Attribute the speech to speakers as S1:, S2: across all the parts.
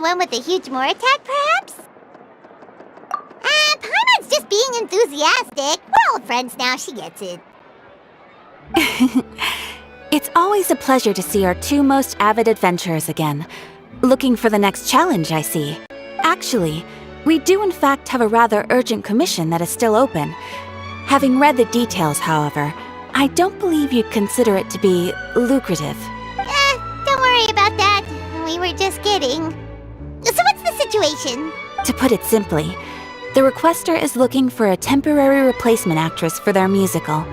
S1: one with a huge more attack, perhaps? Paimon's just being enthusiastic. We're old friends now, she gets it.
S2: It's always a pleasure to see our two most avid adventurers again. Looking for the next challenge, I see. Actually, we do in fact have a rather urgent commission that is still open. Having read the details, however, I don't believe you'd consider it to be lucrative.
S1: Don't worry about that. We were just kidding. So what's the situation?
S2: To put it simply, the requester is looking for a temporary replacement actress for their musical.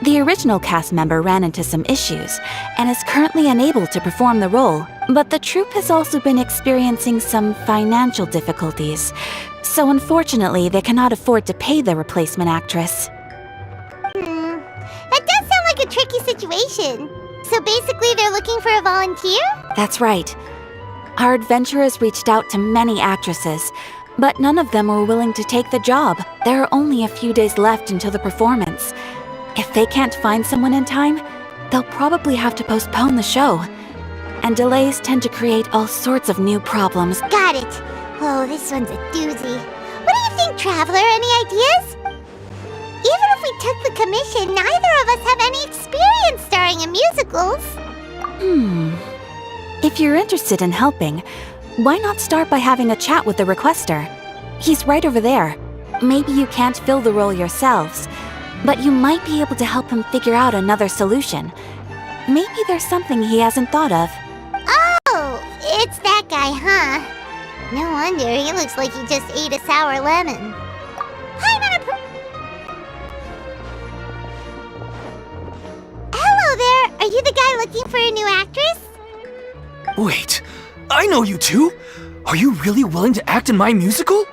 S2: The original cast member ran into some issues and is currently unable to perform the role, but the troupe has also been experiencing some financial difficulties, so unfortunately they cannot afford to pay the replacement actress.
S1: That does sound like a tricky situation. So basically they're looking for a volunteer?
S2: That's right. Our adventurers reached out to many actresses, but none of them were willing to take the job. There are only a few days left until the performance. If they can't find someone in time, they'll probably have to postpone the show. And delays tend to create all sorts of new problems.
S1: Got it. Oh, this one's a doozy. What do you think, Traveler? Any ideas? Even if we took the commission, neither of us have any experience starring in musicals.
S2: If you're interested in helping, why not start by having a chat with the requester? He's right over there. Maybe you can't fill the role yourselves, but you might be able to help him figure out another solution. Maybe there's something he hasn't thought of.
S1: Oh, it's that guy, huh? No wonder, he looks like he just ate a sour lemon. Hello there, are you the guy looking for a new actress?
S3: Wait, I know you two! Are you really willing to act in my musical?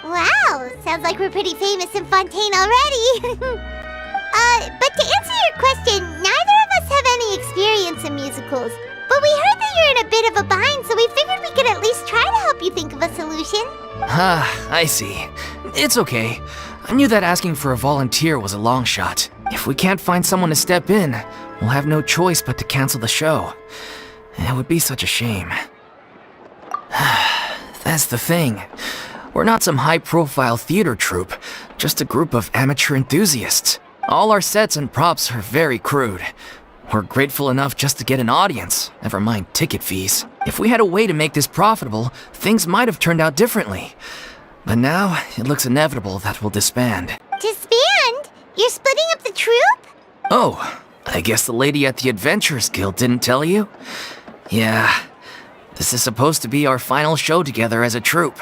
S1: Wow, sounds like we're pretty famous in Fontaine already. But to answer your question, neither of us have any experience in musicals. But we heard that you're in a bit of a bind, so we figured we could at least try to help you think of a solution.
S3: I see. It's okay. I knew that asking for a volunteer was a long shot. If we can't find someone to step in, we'll have no choice but to cancel the show. It would be such a shame. That's the thing. We're not some high-profile theater troupe, just a group of amateur enthusiasts. All our sets and props are very crude. We're grateful enough just to get an audience, never mind ticket fees. If we had a way to make this profitable, things might have turned out differently. But now, it looks inevitable that we'll disband.
S1: Disband? You're splitting up the troupe?
S3: Oh, I guess the lady at the Adventurers Guild didn't tell you? Yeah, this is supposed to be our final show together as a troupe.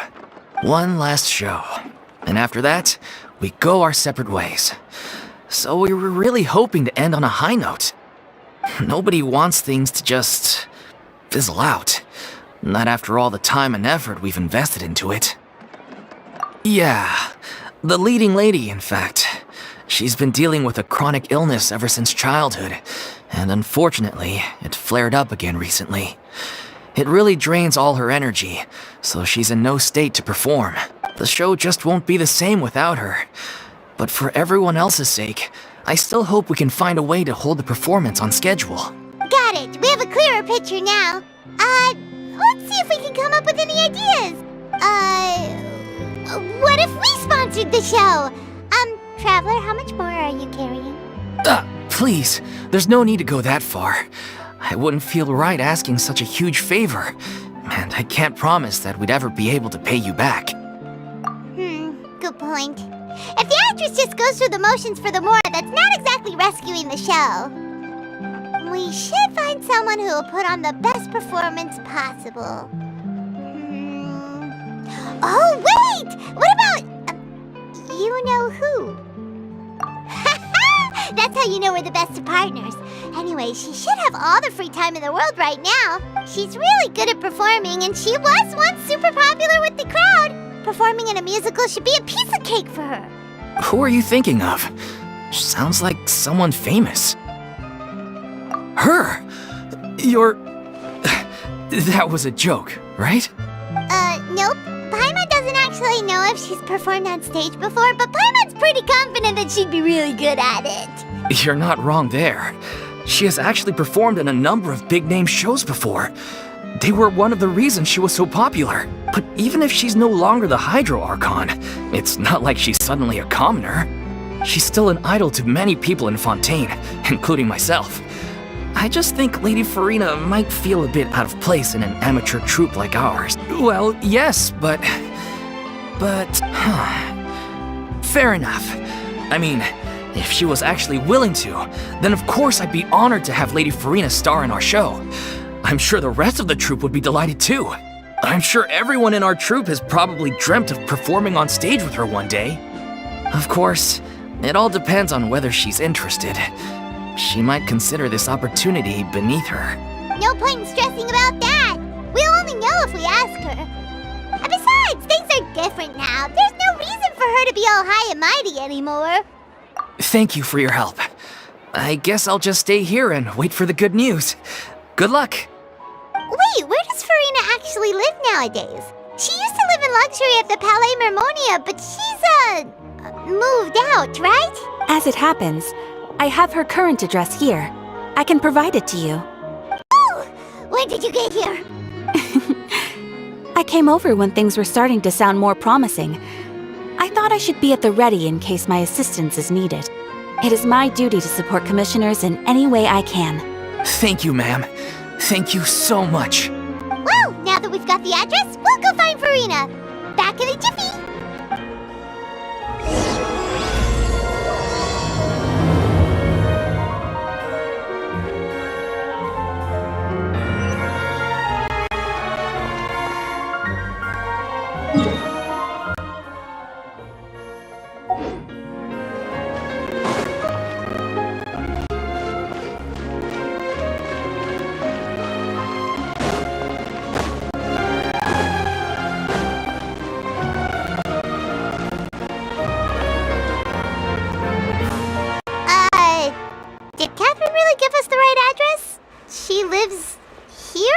S3: One last show. And after that, we go our separate ways. So we were really hoping to end on a high note. Nobody wants things to just fizzle out. Not after all the time and effort we've invested into it. Yeah, the leading lady, in fact. She's been dealing with a chronic illness ever since childhood, and unfortunately, it flared up again recently. It really drains all her energy, so she's in no state to perform. The show just won't be the same without her. But for everyone else's sake, I still hope we can find a way to hold the performance on schedule.
S1: Got it. We have a clearer picture now. Let's see if we can come up with any ideas. What if we sponsored the show? Traveler, how much more are you carrying?
S3: Please, there's no need to go that far. I wouldn't feel right asking such a huge favor, and I can't promise that we'd ever be able to pay you back.
S1: Good point. If the actress just goes through the motions for the more, that's not exactly rescuing the show. We should find someone who will put on the best performance possible. Oh, wait! What about... you know who? That's how you know we're the best of partners. Anyway, she should have all the free time in the world right now. She's really good at performing, and she was once super popular with the crowd. Performing in a musical should be a piece of cake for her.
S3: Who are you thinking of? Sounds like someone famous. Her! You're... That was a joke, right?
S1: Nope. Paimon doesn't actually know if she's performed on stage before, but Paimon's pretty confident that she'd be really good at it.
S3: You're not wrong there. She has actually performed in a number of big-name shows before. They were one of the reasons she was so popular. But even if she's no longer the Hydro Archon, it's not like she's suddenly a commoner. She's still an idol to many people in Fontaine, including myself. I just think Lady Furina might feel a bit out of place in an amateur troupe like ours. Well, yes, but... Fair enough. I mean, if she was actually willing to, then of course I'd be honored to have Lady Furina star in our show. I'm sure the rest of the troupe would be delighted too. I'm sure everyone in our troupe has probably dreamt of performing on stage with her one day. Of course, it all depends on whether she's interested. She might consider this opportunity beneath her.
S1: No point in stressing about that. We'll only know if we ask her. And besides, things are different now. There's no reason for her to be all high and mighty anymore.
S3: Thank you for your help. I guess I'll just stay here and wait for the good news. Good luck.
S1: Wait, where does Furina actually live nowadays? She used to live in luxury at the Palais Mermonia, but she's, moved out, right?
S2: As it happens, I have her current address here. I can provide it to you.
S1: Oh! When did you get here?
S2: I came over when things were starting to sound more promising. I thought I should be at the ready in case my assistance is needed. It is my duty to support commissioners in any way I can.
S3: Thank you, ma'am. Thank you so much.
S1: Well, now that we've got the address, we'll go find Furina. Back in a jiffy. Did Catherine really give us the right address? She lives here?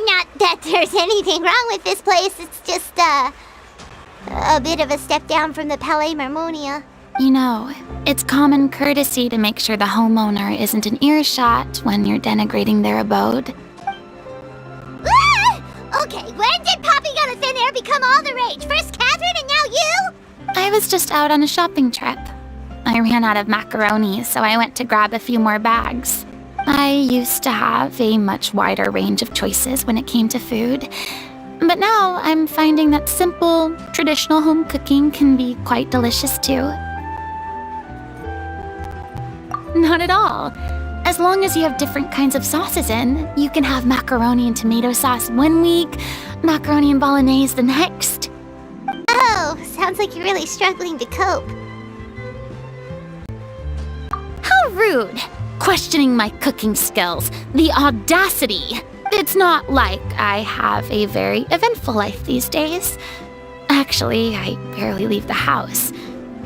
S1: Not that there's anything wrong with this place, it's just, a bit of a step down from the Palais Mermonia.
S4: You know, it's common courtesy to make sure the homeowner isn't in earshot when you're denigrating their abode.
S1: Ah! Okay, when did popping out of thin air become all the rage? First Catherine and now you?
S4: I was just out on a shopping trip. I ran out of macaroni, so I went to grab a few more bags. I used to have a much wider range of choices when it came to food, but now I'm finding that simple, traditional home cooking can be quite delicious too. Not at all. As long as you have different kinds of sauces in, you can have macaroni and tomato sauce one week, macaroni and bolognese the next.
S1: Oh, sounds like you're really struggling to cope.
S4: How rude! Questioning my cooking skills. The audacity! It's not like I have a very eventful life these days. Actually, I barely leave the house.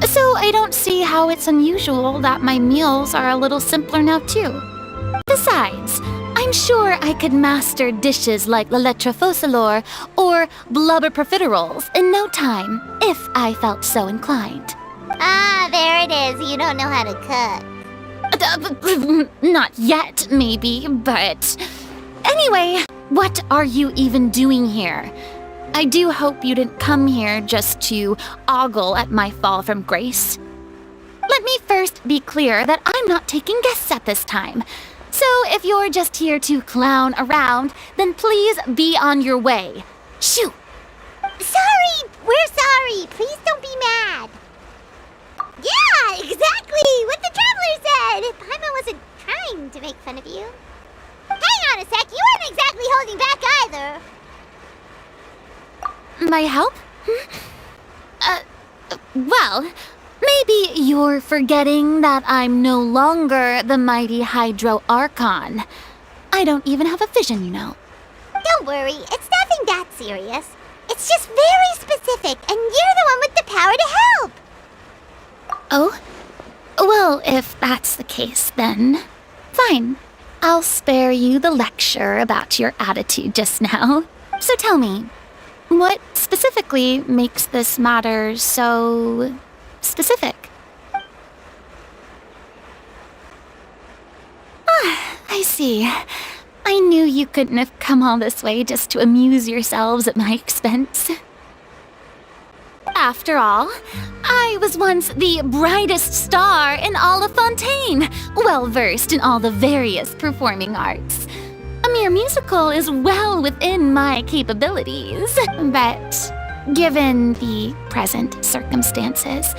S4: So I don't see how it's unusual that my meals are a little simpler now too. Besides, I'm sure I could master dishes like la lettre focilor or blubber profiteroles in no time, if I felt so inclined.
S1: Ah, there it is. You don't know how to cook.
S4: Not yet, maybe, but... Anyway, what are you even doing here? I do hope you didn't come here just to ogle at my fall from grace. Let me first be clear that I'm not taking guests at this time. So if you're just here to clown around, then please be on your way. Shoo!
S1: Sorry! We're sorry! Please don't be mad! Yeah, exactly! What the Traveler said! Paimon wasn't trying to make fun of you. Hang on a sec, you weren't exactly holding back either.
S4: My help? Well, maybe you're forgetting that I'm no longer the mighty Hydro Archon. I don't even have a vision, you know.
S1: Don't worry, it's nothing that serious. It's just very specific, and you're the one with the power to help.
S4: Oh? Well, if that's the case, then fine. I'll spare you the lecture about your attitude just now. So tell me, what specifically makes this matter so specific? Ah, I see. I knew you couldn't have come all this way just to amuse yourselves at my expense. After all, I was once the brightest star in all of Fontaine, well-versed in all the various performing arts. A mere musical is well within my capabilities, but given the present circumstances,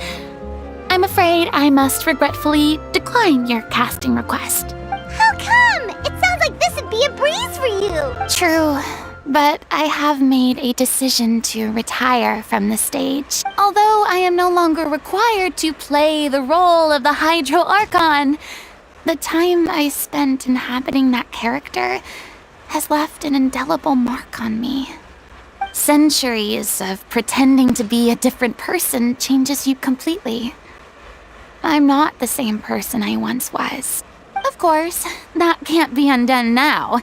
S4: I'm afraid I must regretfully decline your casting request.
S1: How come? It sounds like this would be a breeze for you.
S4: True, but I have made a decision to retire from the stage. Although I am no longer required to play the role of the Hydro Archon, the time I spent inhabiting that character has left an indelible mark on me. Centuries of pretending to be a different person changes you completely. I'm not the same person I once was. Of course, that can't be undone now.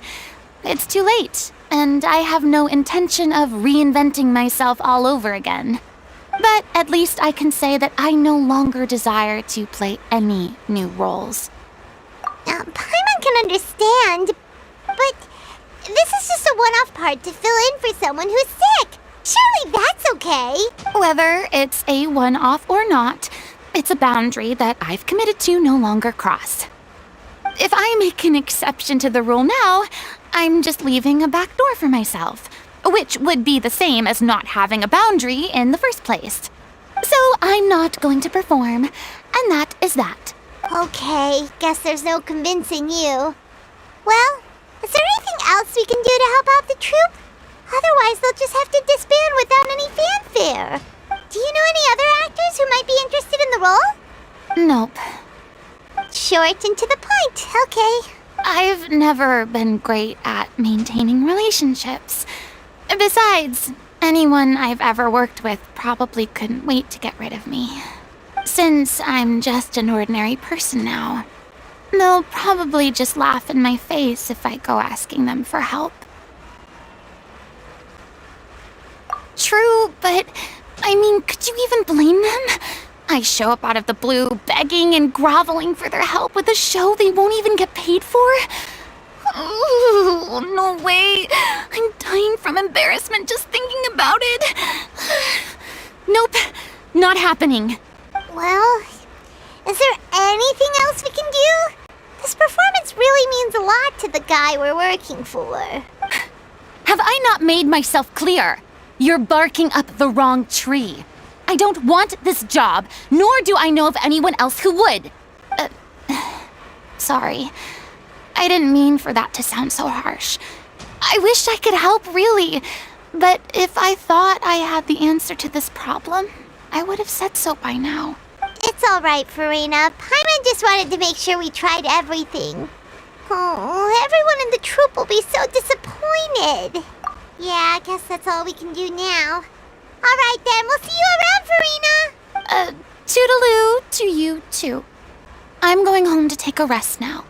S4: It's too late, and I have no intention of reinventing myself all over again. But at least I can say that I no longer desire to play any new roles.
S1: Paimon can understand, but this is just a one-off part to fill in for someone who's sick. Surely that's okay.
S4: Whether it's a one-off or not, it's a boundary that I've committed to no longer cross. If I make an exception to the rule now, I'm just leaving a back door for myself, which would be the same as not having a boundary in the first place. So I'm not going to perform, and that is that.
S1: Okay, guess there's no convincing you. Well, is there anything else we can do to help out the troupe? Otherwise, they'll just have to disband without any fanfare. Do you know any other actors who might be interested in the role?
S4: Nope.
S1: Short and to the point, okay.
S4: I've never been great at maintaining relationships. Besides, anyone I've ever worked with probably couldn't wait to get rid of me. Since I'm just an ordinary person now, they'll probably just laugh in my face if I go asking them for help. True, but I mean, could you even blame them? I show up out of the blue, begging and groveling for their help with a show they won't even get paid for? Ooh, no way. I'm dying from embarrassment just thinking about it. Nope, not happening.
S1: Well, is there anything else we can do? This performance really means a lot to the guy we're working for.
S4: Have I not made myself clear? You're barking up the wrong tree. I don't want this job, nor do I know of anyone else who would. Sorry. I didn't mean for that to sound so harsh. I wish I could help, really. But if I thought I had the answer to this problem, I would have said so by now.
S1: It's all right, Furina. Paimon just wanted to make sure we tried everything. Oh, everyone in the troupe will be so disappointed. Yeah, I guess that's all we can do now. All right, then. We'll see you around, Furina.
S4: Toodaloo to you, too. I'm going home to take a rest now.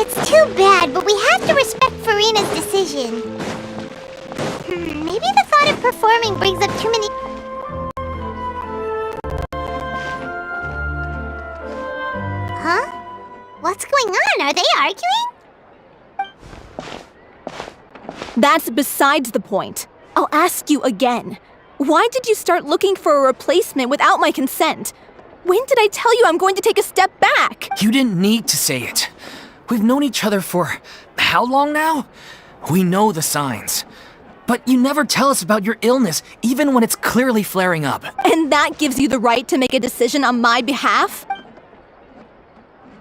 S1: It's too bad, but we have to respect Furina's decision. Maybe the thought of performing brings up too many... Huh? What's going on? Are they arguing?
S5: That's besides the point. I'll ask you again. Why did you start looking for a replacement without my consent? When did I tell you I'm going to take a step back?
S3: You didn't need to say it. We've known each other for how long now? We know the signs. But you never tell us about your illness, even when it's clearly flaring up.
S5: And that gives you the right to make a decision on my behalf?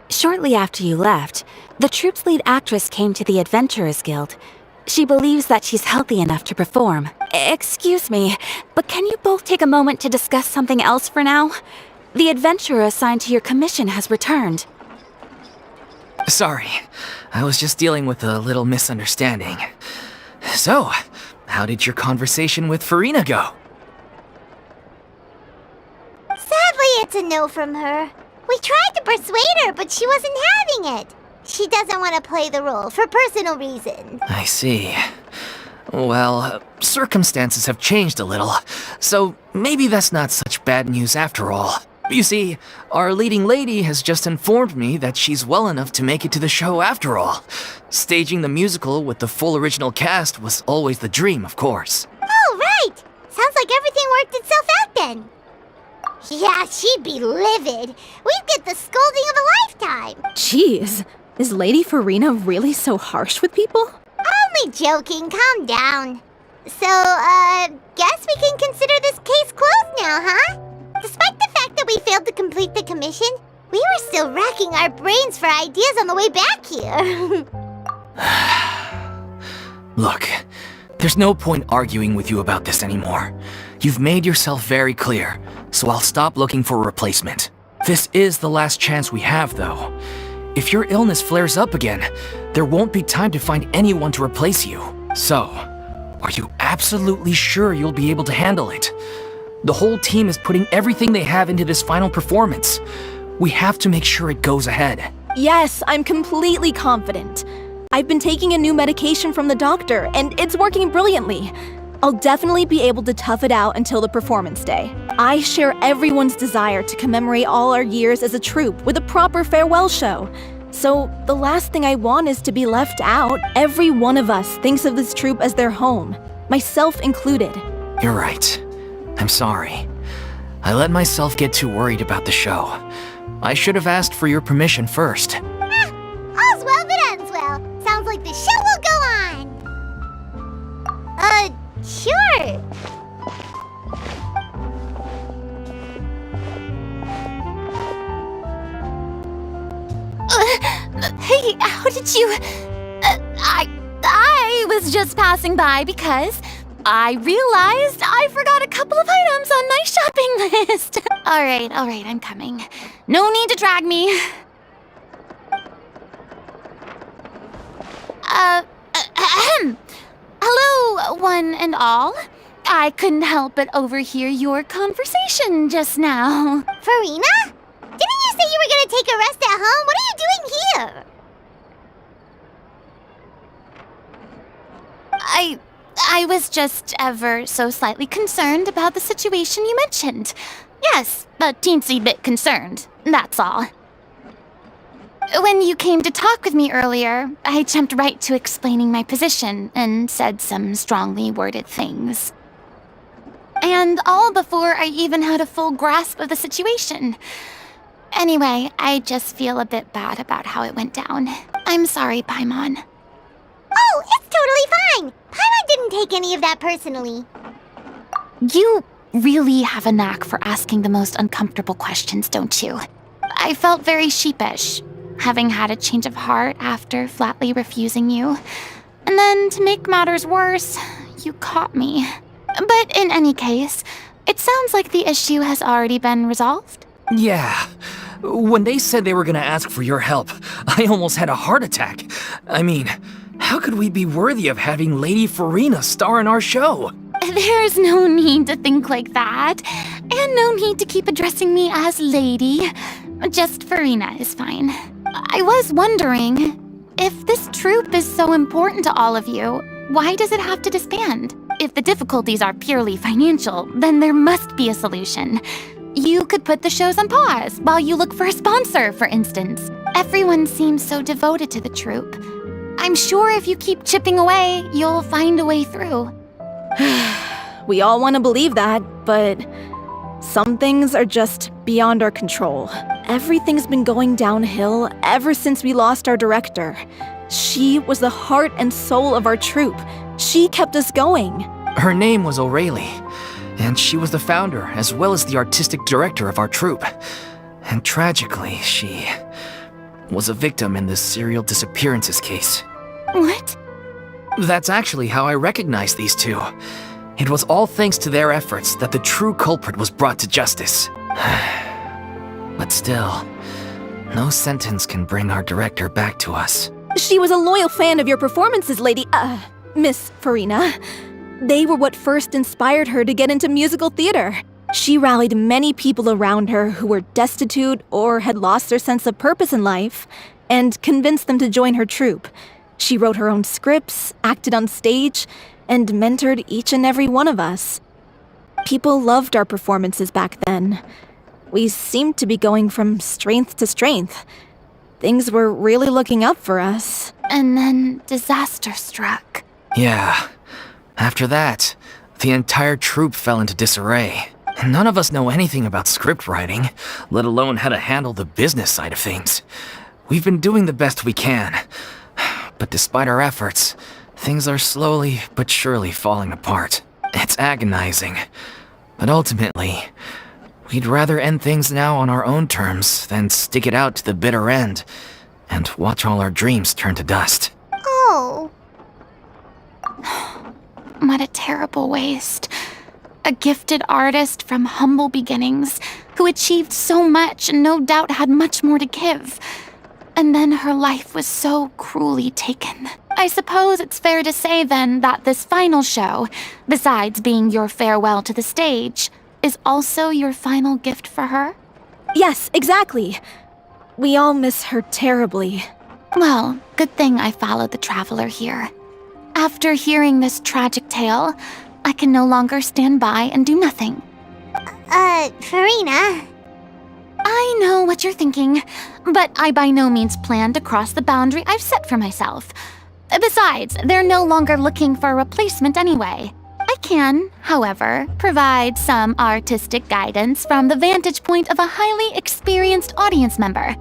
S2: Shortly after you left, the troupe's lead actress came to the Adventurers Guild. She believes that she's healthy enough to perform. Excuse me, but can you both take a moment to discuss something else for now? The adventurer assigned to your commission has returned.
S3: Sorry, I was just dealing with a little misunderstanding. So, how did your conversation with Furina go?
S1: Sadly, it's a no from her. We tried to persuade her, but she wasn't having it. She doesn't want to play the role for personal reasons.
S3: I see. Well, circumstances have changed a little, so maybe that's not such bad news after all. You see, our leading lady has just informed me that she's well enough to make it to the show after all. Staging the musical with the full original cast was always the dream, of course.
S1: Oh, right! Sounds like everything worked itself out then. Yeah, she'd be livid. We'd get the scolding of a lifetime.
S5: Jeez, is Lady Furina really so harsh with people?
S1: Only joking, calm down. So, guess we can consider this case closed now, huh? Despite the fact that we failed to complete the commission, we were still racking our brains for ideas on the way back here.
S3: Look, there's no point arguing with you about this anymore. You've made yourself very clear, so I'll stop looking for a replacement. This is the last chance we have, though. If your illness flares up again, there won't be time to find anyone to replace you. So, are you absolutely sure you'll be able to handle it? The whole team is putting everything they have into this final performance. We have to make sure it goes ahead.
S5: Yes, I'm completely confident. I've been taking a new medication from the doctor, and it's working brilliantly. I'll definitely be able to tough it out until the performance day. I share everyone's desire to commemorate all our years as a troupe with a proper farewell show. So the last thing I want is to be left out. Every one of us thinks of this troupe as their home, myself included.
S3: You're right. I'm sorry. I let myself get too worried about the show. I should have asked for your permission first.
S1: All's well that ends well. Sounds like the show will go on. Sure.
S4: Hey, how did you... I was just passing by because I realized I forgot a couple of items on my shopping list. All right, I'm coming. No need to drag me. Hello, one and all. I couldn't help but overhear your conversation just now.
S1: Furina? Didn't you say you were gonna take a rest at home? What are you doing here?
S4: I was just ever so slightly concerned about the situation you mentioned. Yes, a teensy bit concerned, that's all. When you came to talk with me earlier, I jumped right to explaining my position and said some strongly worded things. And all before I even had a full grasp of the situation. Anyway, I just feel a bit bad about how it went down. I'm sorry, Paimon.
S1: Oh, it's totally fine. Paimon didn't take any of that personally.
S4: You really have a knack for asking the most uncomfortable questions, don't you? I felt very sheepish, having had a change of heart after flatly refusing you. And then, to make matters worse, you caught me. But in any case, it sounds like the issue has already been resolved.
S3: Yeah. When they said they were gonna ask for your help, I almost had a heart attack. I mean, how could we be worthy of having Lady Furina star in our show?
S4: There's no need to think like that. And no need to keep addressing me as lady. Just Furina is fine. I was wondering, if this troupe is so important to all of you, why does it have to disband? If the difficulties are purely financial, then there must be a solution. You could put the shows on pause while you look for a sponsor, for instance. Everyone seems so devoted to the troupe. I'm sure if you keep chipping away, you'll find a way through.
S5: We all want to believe that, but some things are just beyond our control. Everything's been going downhill ever since we lost our director. She was the heart and soul of our troupe. She kept us going.
S3: Her name was O'Reilly, and she was the founder as well as the artistic director of our troupe. And tragically, she was a victim in this serial disappearances case.
S4: What?
S3: That's actually how I recognized these two. It was all thanks to their efforts that the true culprit was brought to justice. But still, no sentence can bring our director back to us.
S5: She was a loyal fan of your performances, Miss Furina. They were what first inspired her to get into musical theater. She rallied many people around her who were destitute or had lost their sense of purpose in life, and convinced them to join her troupe. She wrote her own scripts, acted on stage, and mentored each and every one of us. People loved our performances back then. We seemed to be going from strength to strength. Things were really looking up for us.
S4: And then disaster struck.
S3: Yeah. After that, the entire troupe fell into disarray. None of us know anything about script writing, let alone how to handle the business side of things. We've been doing the best we can. But despite our efforts, things are slowly but surely falling apart. It's agonizing. But ultimately, we'd rather end things now on our own terms than stick it out to the bitter end and watch all our dreams turn to dust.
S1: Oh.
S4: What a terrible waste. A gifted artist from humble beginnings who achieved so much and no doubt had much more to give. And then her life was so cruelly taken. I suppose it's fair to say then that this final show, besides being your farewell to the stage, is also your final gift for her?
S5: Yes, exactly. We all miss her terribly.
S4: Well, good thing I followed the traveler here. After hearing this tragic tale, I can no longer stand by and do nothing.
S1: Furina.
S4: I know what you're thinking, but I by no means plan to cross the boundary I've set for myself. Besides, they're no longer looking for a replacement anyway. I can, however, provide some artistic guidance from the vantage point of a highly experienced audience member.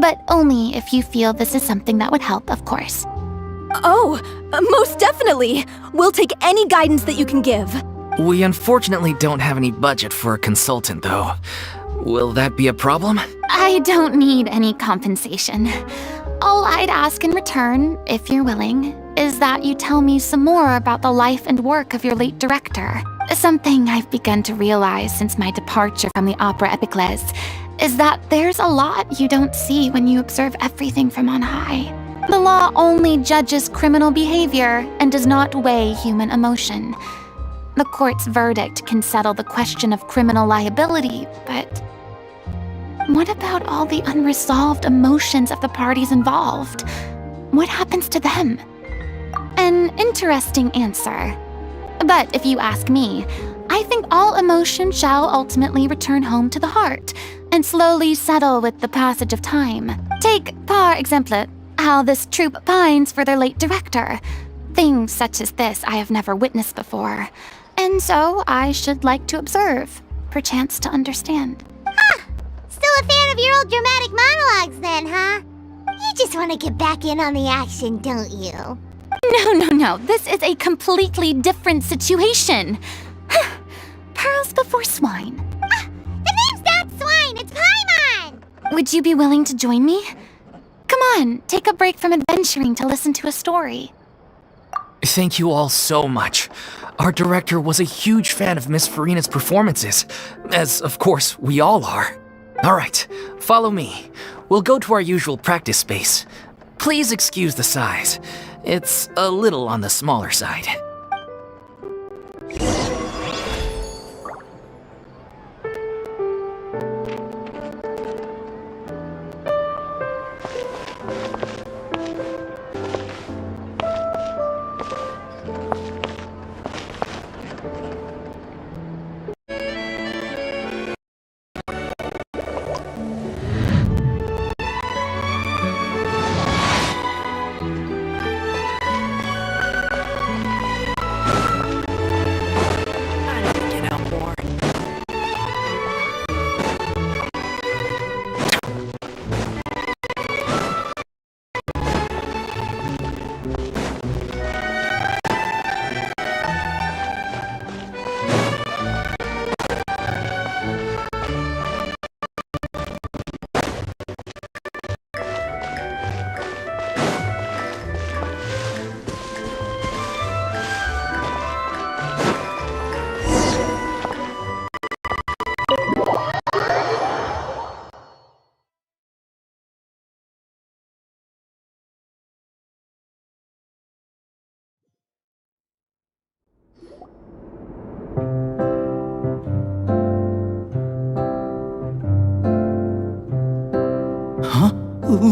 S4: But only if you feel this is something that would help, of course.
S5: Oh, most definitely. We'll take any guidance that you can give.
S3: We unfortunately don't have any budget for a consultant, though. Will that be a problem?
S4: I don't need any compensation. All I'd ask in return, if you're willing, is that you tell me some more about the life and work of your late director. Something I've begun to realize since my departure from the Opera Epiclese is that there's a lot you don't see when you observe everything from on high. The law only judges criminal behavior and does not weigh human emotion. The court's verdict can settle the question of criminal liability, but what about all the unresolved emotions of the parties involved? What happens to them? An interesting answer. But if you ask me, I think all emotion shall ultimately return home to the heart and slowly settle with the passage of time. Take, par exemple, how this troupe pines for their late director. Things such as this I have never witnessed before, and so I should like to observe, perchance to understand.
S1: Still a fan of your old dramatic monologues then, huh? You just want to get back in on the action, don't you?
S4: No. This is a completely different situation. Pearls before swine.
S1: The name's not Swine, it's Paimon!
S4: Would you be willing to join me? Come on, take a break from adventuring to listen to a story.
S3: Thank you all so much. Our director was a huge fan of Miss Furina's performances, as of course we all are. Alright, follow me. We'll go to our usual practice space. Please excuse the size. It's a little on the smaller side.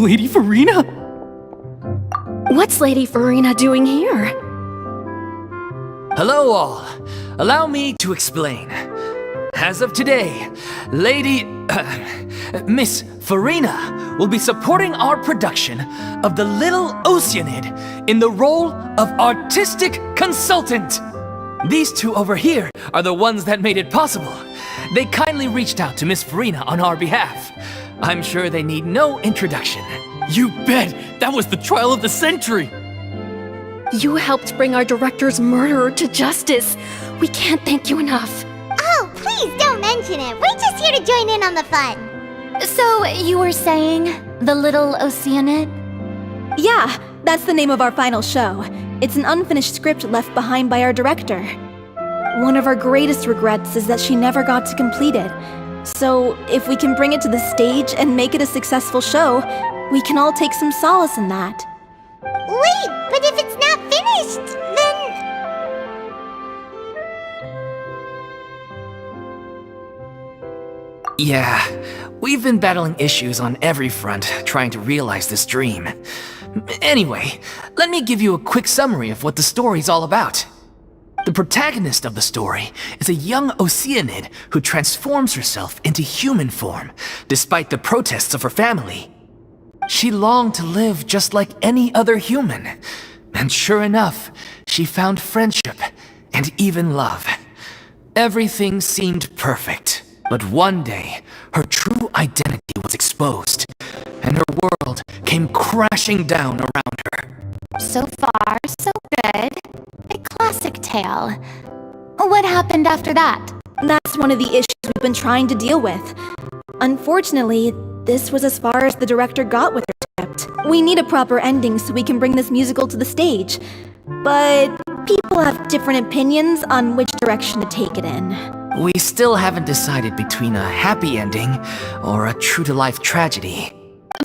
S6: Lady Furina?
S5: What's Lady Furina doing here?
S3: Hello, all. Allow me to explain. As of today, Miss Furina will be supporting our production of The Little Oceanid in the role of artistic consultant. These two over here are the ones that made it possible. They kindly reached out to Miss Furina on our behalf. I'm sure they need no introduction.
S6: You bet! That was the trial of the century!
S5: You helped bring our director's murderer to justice. We can't thank you enough.
S1: Oh, please don't mention it. We're just here to join in on the fun.
S4: So, you were saying The Little Oceanid?
S5: Yeah, that's the name of our final show. It's an unfinished script left behind by our director. One of our greatest regrets is that she never got to complete it. So, if we can bring it to the stage and make it a successful show, we can all take some solace in that.
S1: Wait, but if it's not finished, then...
S3: Yeah, we've been battling issues on every front trying to realize this dream. Anyway, let me give you a quick summary of what the story's all about. The protagonist of the story is a young Oceanid who transforms herself into human form, despite the protests of her family. She longed to live just like any other human, and sure enough, she found friendship and even love. Everything seemed perfect, but one day, her true identity was exposed, and her world came crashing down around her.
S4: So far, so good. A classic tale. What happened after that?
S5: That's one of the issues we've been trying to deal with. Unfortunately, this was as far as the director got with her script. We need a proper ending so we can bring this musical to the stage. But people have different opinions on which direction to take it in.
S3: We still haven't decided between a happy ending or a true-to-life tragedy.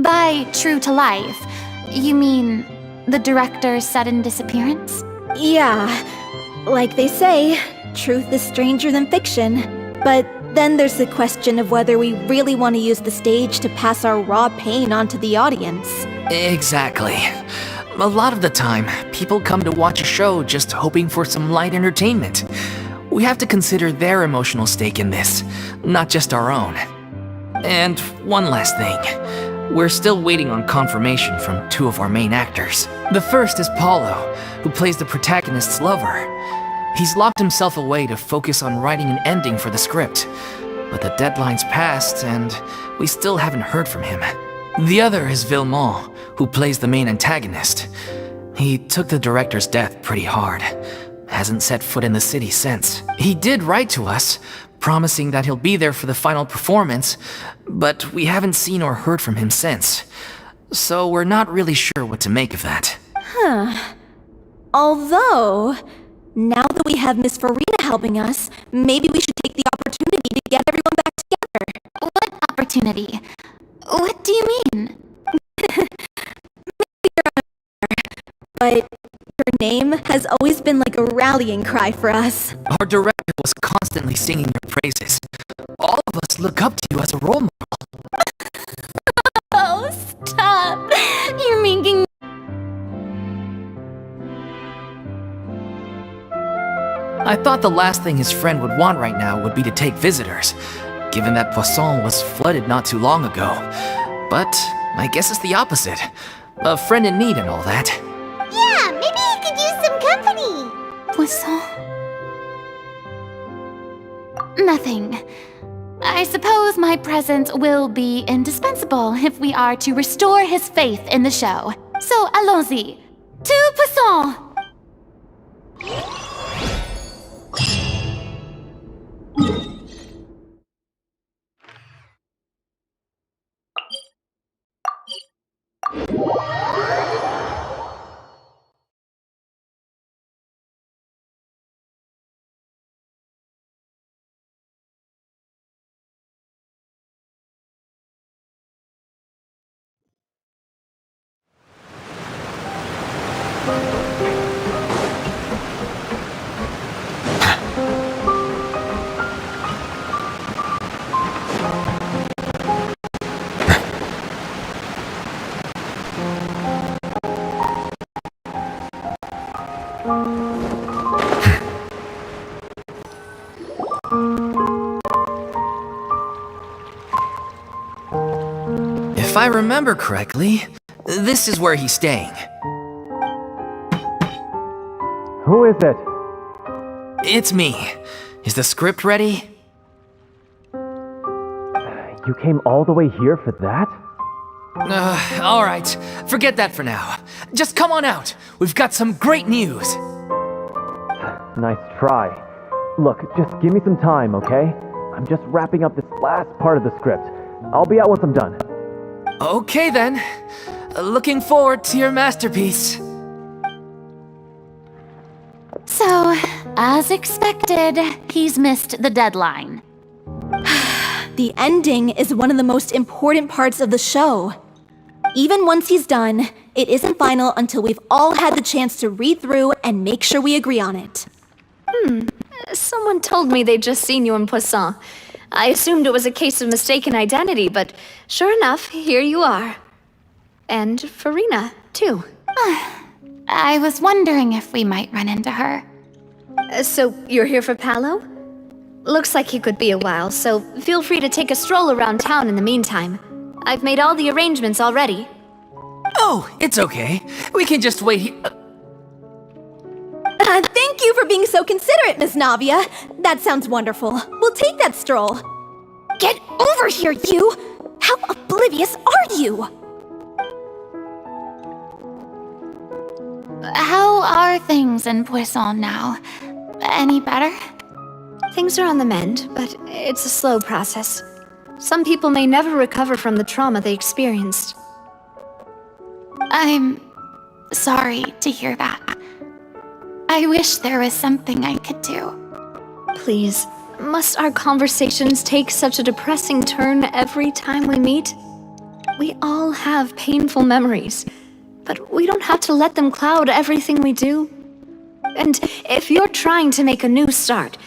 S4: By true to life, you mean the director's sudden disappearance?
S5: Yeah, like they say, truth is stranger than fiction. But then there's the question of whether we really want to use the stage to pass our raw pain onto the audience.
S3: Exactly. A lot of the time, people come to watch a show just hoping for some light entertainment. We have to consider their emotional stake in this, not just our own. And one last thing. We're still waiting on confirmation from two of our main actors. The first is Paulo, who plays the protagonist's lover. He's locked himself away to focus on writing an ending for the script, but the deadline's passed and we still haven't heard from him. The other is Villemont, who plays the main antagonist. He took the director's death pretty hard. Hasn't set foot in the city since. He did write to us, promising that he'll be there for the final performance, but we haven't seen or heard from him since. So we're not really sure what to make of that.
S5: Although, now that we have Miss Furina helping us, maybe we should take the opportunity to get everyone back together.
S4: What opportunity? What do you mean?
S5: But your name has always been like a rallying cry for us.
S3: Our director was constantly singing your praises. All of us look up to you as a role model.
S4: Oh, stop! You're making...
S3: I thought the last thing his friend would want right now would be to take visitors, given that Poisson was flooded not too long ago. But I guess it's the opposite. A friend in need and all that.
S1: Yeah, maybe he could use some company.
S4: Poisson? Nothing. I suppose my presence will be indispensable if we are to restore his faith in the show. So, allons-y. To Poisson!
S3: If I remember correctly, this is where he's staying.
S7: Who is it?
S3: It's me. Is the script ready?
S7: You came all the way here for that?
S3: Alright. Forget that for now. Just come on out. We've got some great news.
S7: Nice try. Look, just give me some time, okay? I'm just wrapping up this last part of the script. I'll be out once I'm done.
S3: Okay then. Looking forward to your masterpiece.
S4: So, as expected, he's missed the deadline.
S5: The ending is one of the most important parts of the show. Even once he's done, it isn't final until we've all had the chance to read through and make sure we agree on it.
S8: Someone told me they'd just seen you in Poisson. I assumed it was a case of mistaken identity, but sure enough, here you are. And Furina, too.
S4: I was wondering if we might run into her.
S8: So you're here for Paolo? Looks like he could be a while, so feel free to take a stroll around town in the meantime. I've made all the arrangements already.
S3: Oh, it's okay. We can just wait here.
S5: Thank you for being so considerate, Miss Navia. That sounds wonderful. We'll take that stroll.
S4: Get over here, you!
S5: How oblivious are you?
S4: How are things in Poisson now? Any better?
S8: Things are on the mend, but it's a slow process. Some people may never recover from the trauma they experienced.
S4: I'm sorry to hear that. I wish there was something I could do.
S8: Please, must our conversations take such a depressing turn every time we meet? We all have painful memories, but we don't have to let them cloud everything we do. And if you're trying to make a new start,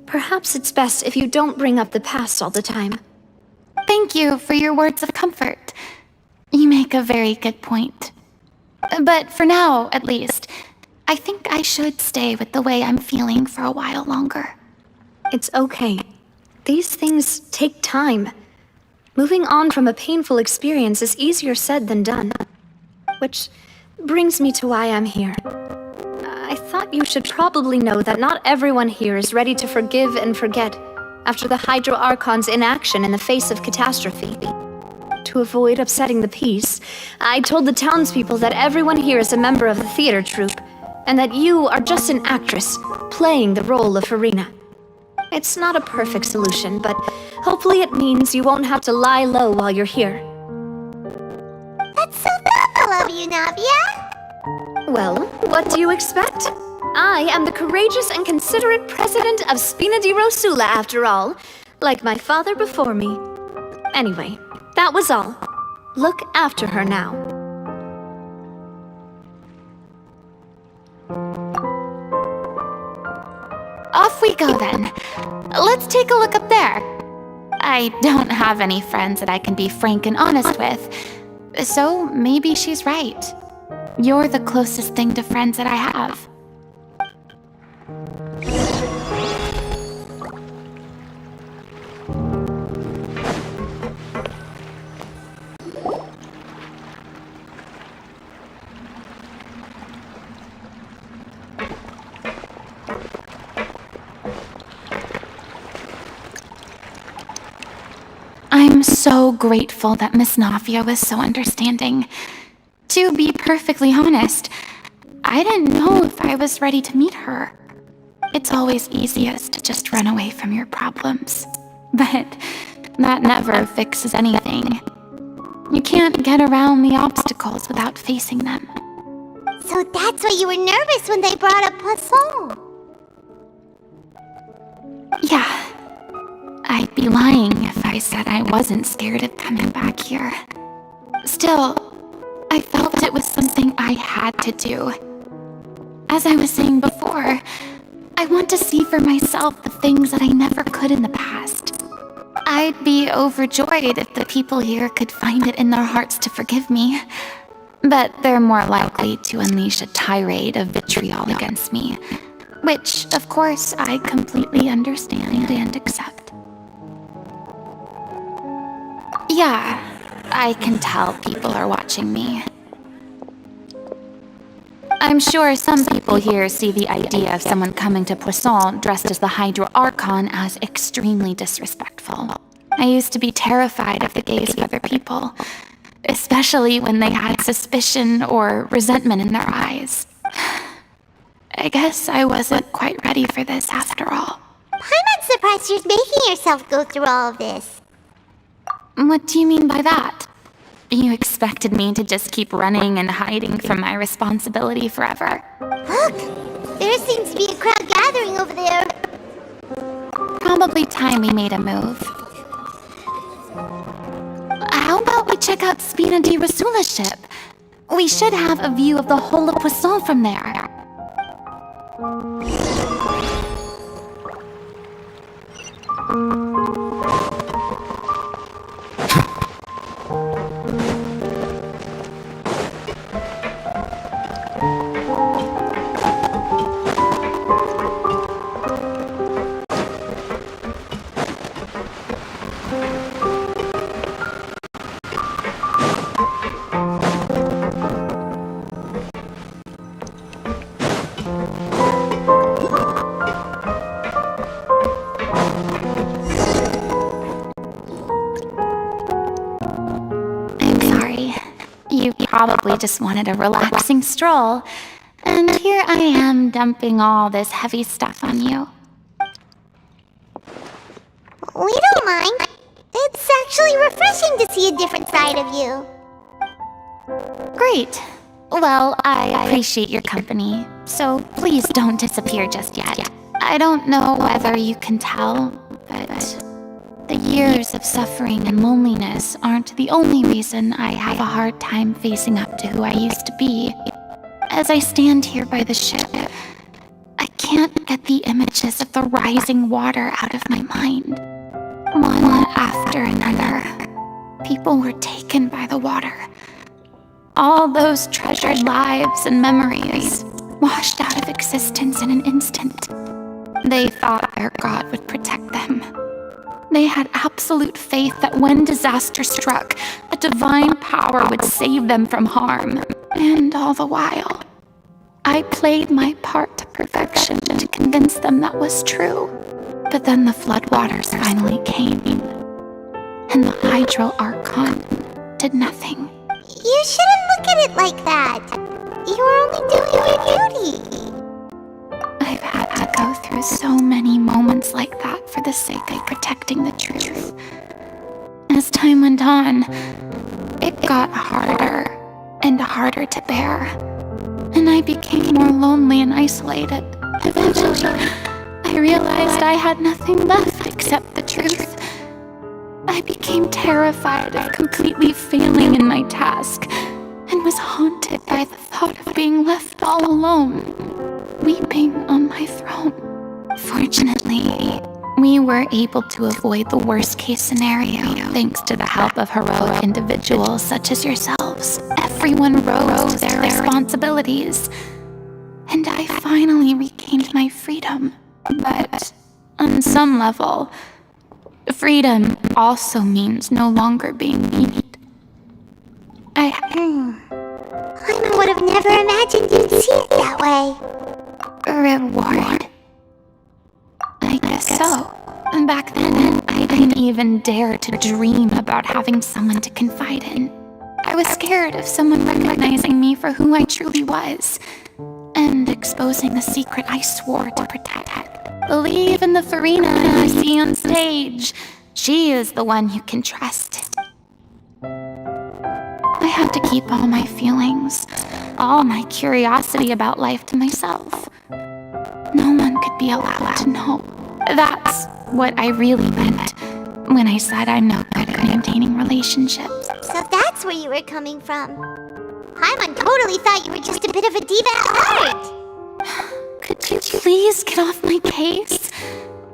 S8: perhaps it's best if you don't bring up the past all the time.
S4: Thank you for your words of comfort. You make a very good point. But for now, at least, I think I should stay with the way I'm feeling for a while longer.
S8: It's okay. These things take time. Moving on from a painful experience is easier said than done. Which brings me to why I'm here. I thought you should probably know that not everyone here is ready to forgive and forget after the Hydro Archon's inaction in the face of catastrophe. To avoid upsetting the peace, I told the townspeople that everyone here is a member of the theater troupe, and that you are just an actress playing the role of Furina. It's not a perfect solution, but hopefully it means you won't have to lie low while you're here.
S1: That's so thoughtful of you, Navia.
S8: Well, what do you expect? I am the courageous and considerate president of Spina di Rosula, after all, like my father before me. Anyway, that was all. Look after her now.
S4: Off we go then. Let's take a look up there. I don't have any friends that I can be frank and honest with, so maybe she's right. You're the closest thing to friends that I have. I'm so grateful that Miss Navia was so understanding. To be perfectly honest, I didn't know if I was ready to meet her. It's always easiest to just run away from your problems. But that never fixes anything. You can't get around the obstacles without facing them.
S1: So that's why you were nervous when they brought up Poisson.
S4: Yeah. I'd be lying if I said I wasn't scared of coming back here. Still, I felt it was something I had to do. As I was saying before, I want to see for myself the things that I never could in the past. I'd be overjoyed if the people here could find it in their hearts to forgive me. But they're more likely to unleash a tirade of vitriol against me, which, of course, I completely understand and accept. Yeah, I can tell people are watching me. I'm sure some people here see the idea of someone coming to Poisson dressed as the Hydro Archon as extremely disrespectful. I used to be terrified of the gaze of other people, especially when they had suspicion or resentment in their eyes. I guess I wasn't quite ready for this after all.
S1: I'm not surprised you're making yourself go through all of this.
S4: What do you mean by that? You expected me to just keep running and hiding from my responsibility forever.
S1: Look! There seems to be a crowd gathering over there.
S4: Probably time we made a move. How about we check out Spina di Rosula's ship? We should have a view of the whole of Poisson from there. You probably just wanted a relaxing stroll, and here I am dumping all this heavy stuff on you.
S1: We don't mind. It's actually refreshing to see a different side of you.
S4: Great. Well, I appreciate your company, so please don't disappear just yet. I don't know whether you can tell, but the years of suffering and loneliness aren't the only reason I have a hard time facing up to who I used to be. As I stand here by the ship, I can't get the images of the rising water out of my mind. One after another, people were taken by the water. All those treasured lives and memories washed out of existence in an instant. They thought their god would protect them. They had absolute faith that when disaster struck, a divine power would save them from harm. And all the while, I played my part to perfection to convince them that was true. But then the floodwaters finally came, and the Hydro Archon did nothing.
S1: You shouldn't look at it like that. You're only doing your duty.
S4: I've had to go through so many moments like that for the sake of protecting the truth. As time went on, it got harder and harder to bear, and I became more lonely and isolated. Eventually, I realized I had nothing left except the truth. I became terrified of completely failing in my task, and was haunted by the thought of being left all alone, weeping on my throne. Fortunately, we were able to avoid the worst-case scenario thanks to the help of heroic individuals such as yourselves. Everyone rose to their responsibilities, and I finally regained my freedom. But on some level, freedom also means no longer being needed.
S1: I would have never imagined you'd see it that way.
S4: Reward? I guess so. Back then, I didn't even dare to dream about having someone to confide in. I was scared of someone recognizing me for who I truly was, and exposing the secret I swore to protect. Believe in the Furina you see on stage. She is the one you can trust. I had to keep all my feelings, all my curiosity about life to myself. No one could be allowed to know. That's what I really meant when I said I'm no good at maintaining relationships.
S1: So that's where you were coming from. Paimon totally thought you were just a bit of a diva at heart.
S4: Could you please get off my case?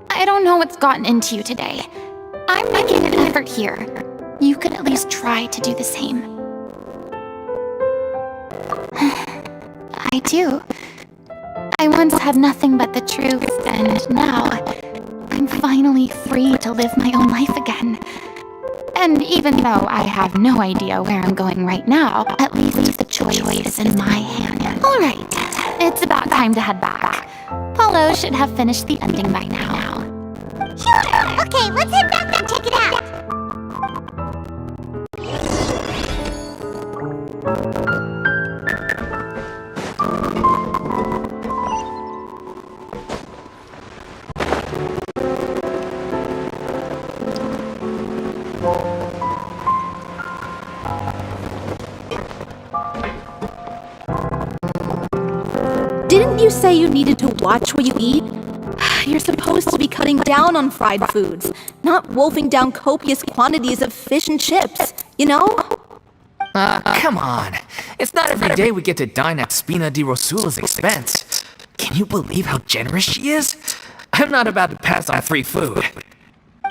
S4: I don't know what's gotten into you today. I'm making an effort here. You could at least try to do the same. I do. I once had nothing but the truth, and now I'm finally free to live my own life again. And even though I have no idea where I'm going right now, at least the choice is in my hand. Alright, it's about time to head back. Paulo should have finished the ending by now.
S1: Sure. Okay, let's head back and check it out.
S5: Didn't you say you needed to watch what you eat? You're supposed to be cutting down on fried foods, not wolfing down copious quantities of fish and chips, you know?
S3: Come on. It's not every day we get to dine at Spina di Rosula's expense. Can you believe how generous she is? I'm not about to pass on free food.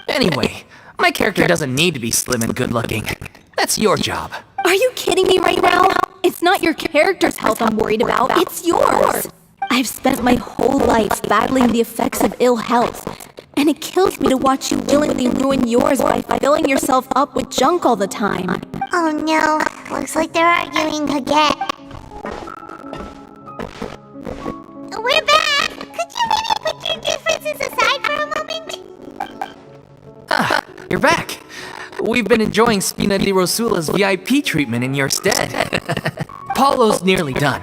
S3: Anyway, my character doesn't need to be slim and good-looking. That's your job.
S5: Are you kidding me right now? It's not your character's health I'm worried about, it's yours. I've spent my whole life battling the effects of ill health, and it kills me to watch you willingly ruin yours by filling yourself up with junk all the time.
S1: Oh no, looks like they're arguing again. We're back! Could you maybe put your differences aside for a moment?
S3: You're back. We've been enjoying Spina di Rosula's VIP treatment in your stead. Paulo's nearly done.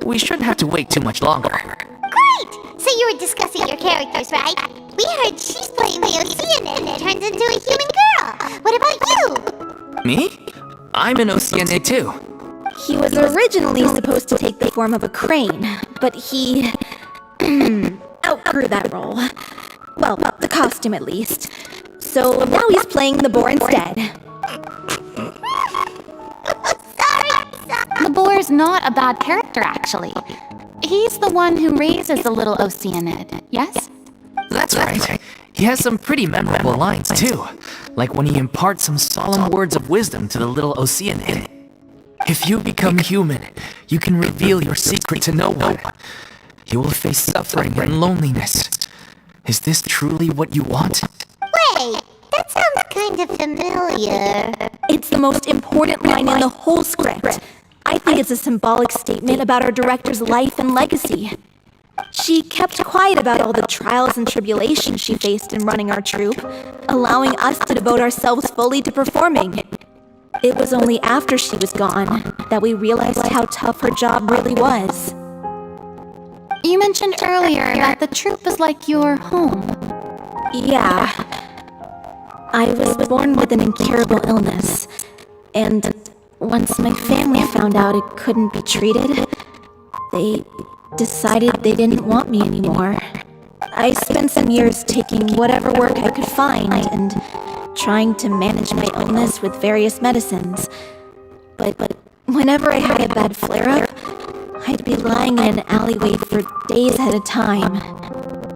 S3: We shouldn't have to wait too much longer.
S1: Great! So you were discussing your characters, right? We heard she's playing the Oceanid and turns into a human girl. What about you?
S3: Me? I'm an Oceanid too.
S5: He was originally supposed to take the form of a crane, but he outgrew that role. Well, the costume at least. So now he's playing the boar instead.
S4: The boar's not a bad character, actually. He's the one who raises the little Oceanid, yes?
S3: That's right. He has some pretty memorable lines too, like when he imparts some solemn words of wisdom to the little Oceanid. If you become human, you can reveal your secret to no one. You will face suffering and loneliness. Is this truly what you want?
S1: Wait, that sounds kind of familiar.
S5: It's the most important line in the whole script. I think it's a symbolic statement about our director's life and legacy. She kept quiet about all the trials and tribulations she faced in running our troupe, allowing us to devote ourselves fully to performing. It was only after she was gone that we realized how tough her job really was.
S4: You mentioned earlier that the troupe is like your home.
S5: Yeah. I was born with an incurable illness, and once my family found out it couldn't be treated, they decided they didn't want me anymore. I spent some years taking whatever work I could find and trying to manage my illness with various medicines. But whenever I had a bad flare-up, I'd be lying in an alleyway for days at a time.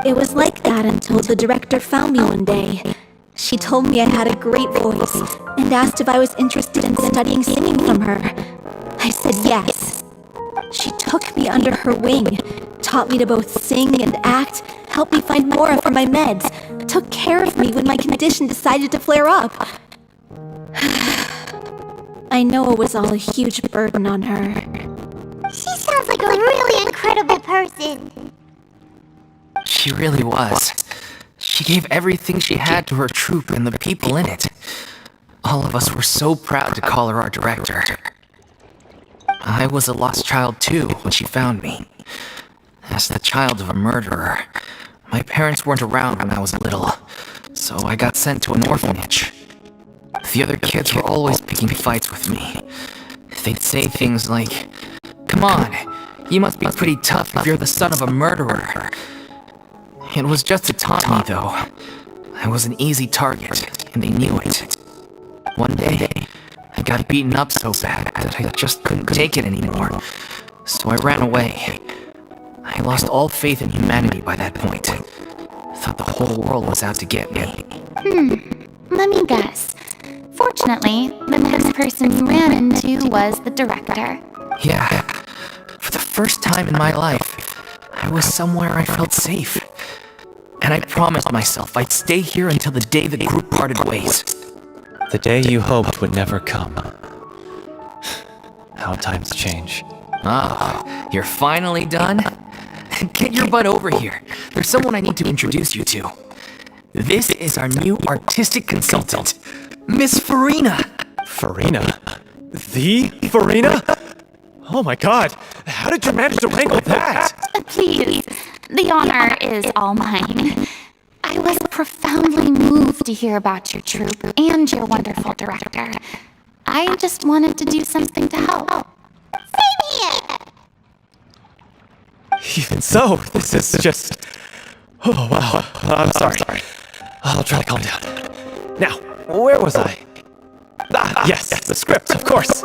S5: It was like that until the director found me one day. She told me I had a great voice and asked if I was interested in studying singing from her. I said yes. She took me under her wing, taught me to both sing and act, helped me find more for my meds, took care of me when my condition decided to flare up. I know it was all a huge burden on her.
S1: She sounds like a really incredible person.
S3: She really was. She gave everything she had to her troupe and the people in it. All of us were so proud to call her our director. I was a lost child too when she found me. As the child of a murderer, my parents weren't around when I was little, so I got sent to an orphanage. The other kids were always picking fights with me. They'd say things like, "Come on, you must be pretty tough if you're the son of a murderer." It was just to taunt me, though. I was an easy target, and they knew it. One day, I got beaten up so bad that I just couldn't take it anymore, so I ran away. I lost all faith in humanity by that point. Thought the whole world was out to get me.
S4: Let me guess. Fortunately, the next person you ran into was the director.
S3: Yeah, for the first time in my life, I was somewhere I felt safe. And I promised myself I'd stay here until the day the group parted ways.
S7: The day you hoped would never come. How times change.
S3: Ah, you're finally done? Get your butt over here. There's someone I need to introduce you to. This is our new artistic consultant, Miss Furina.
S7: Furina? The Furina? Oh my god, how did you manage to wrangle that?
S4: Please, the honor is all mine. I was profoundly moved to hear about your troupe and your wonderful director. I just wanted to do something to help.
S1: Same here.
S7: Even so, this is just... Oh wow, I'm sorry. I'll try to calm down. Now, where was I? Yes, the script, of course.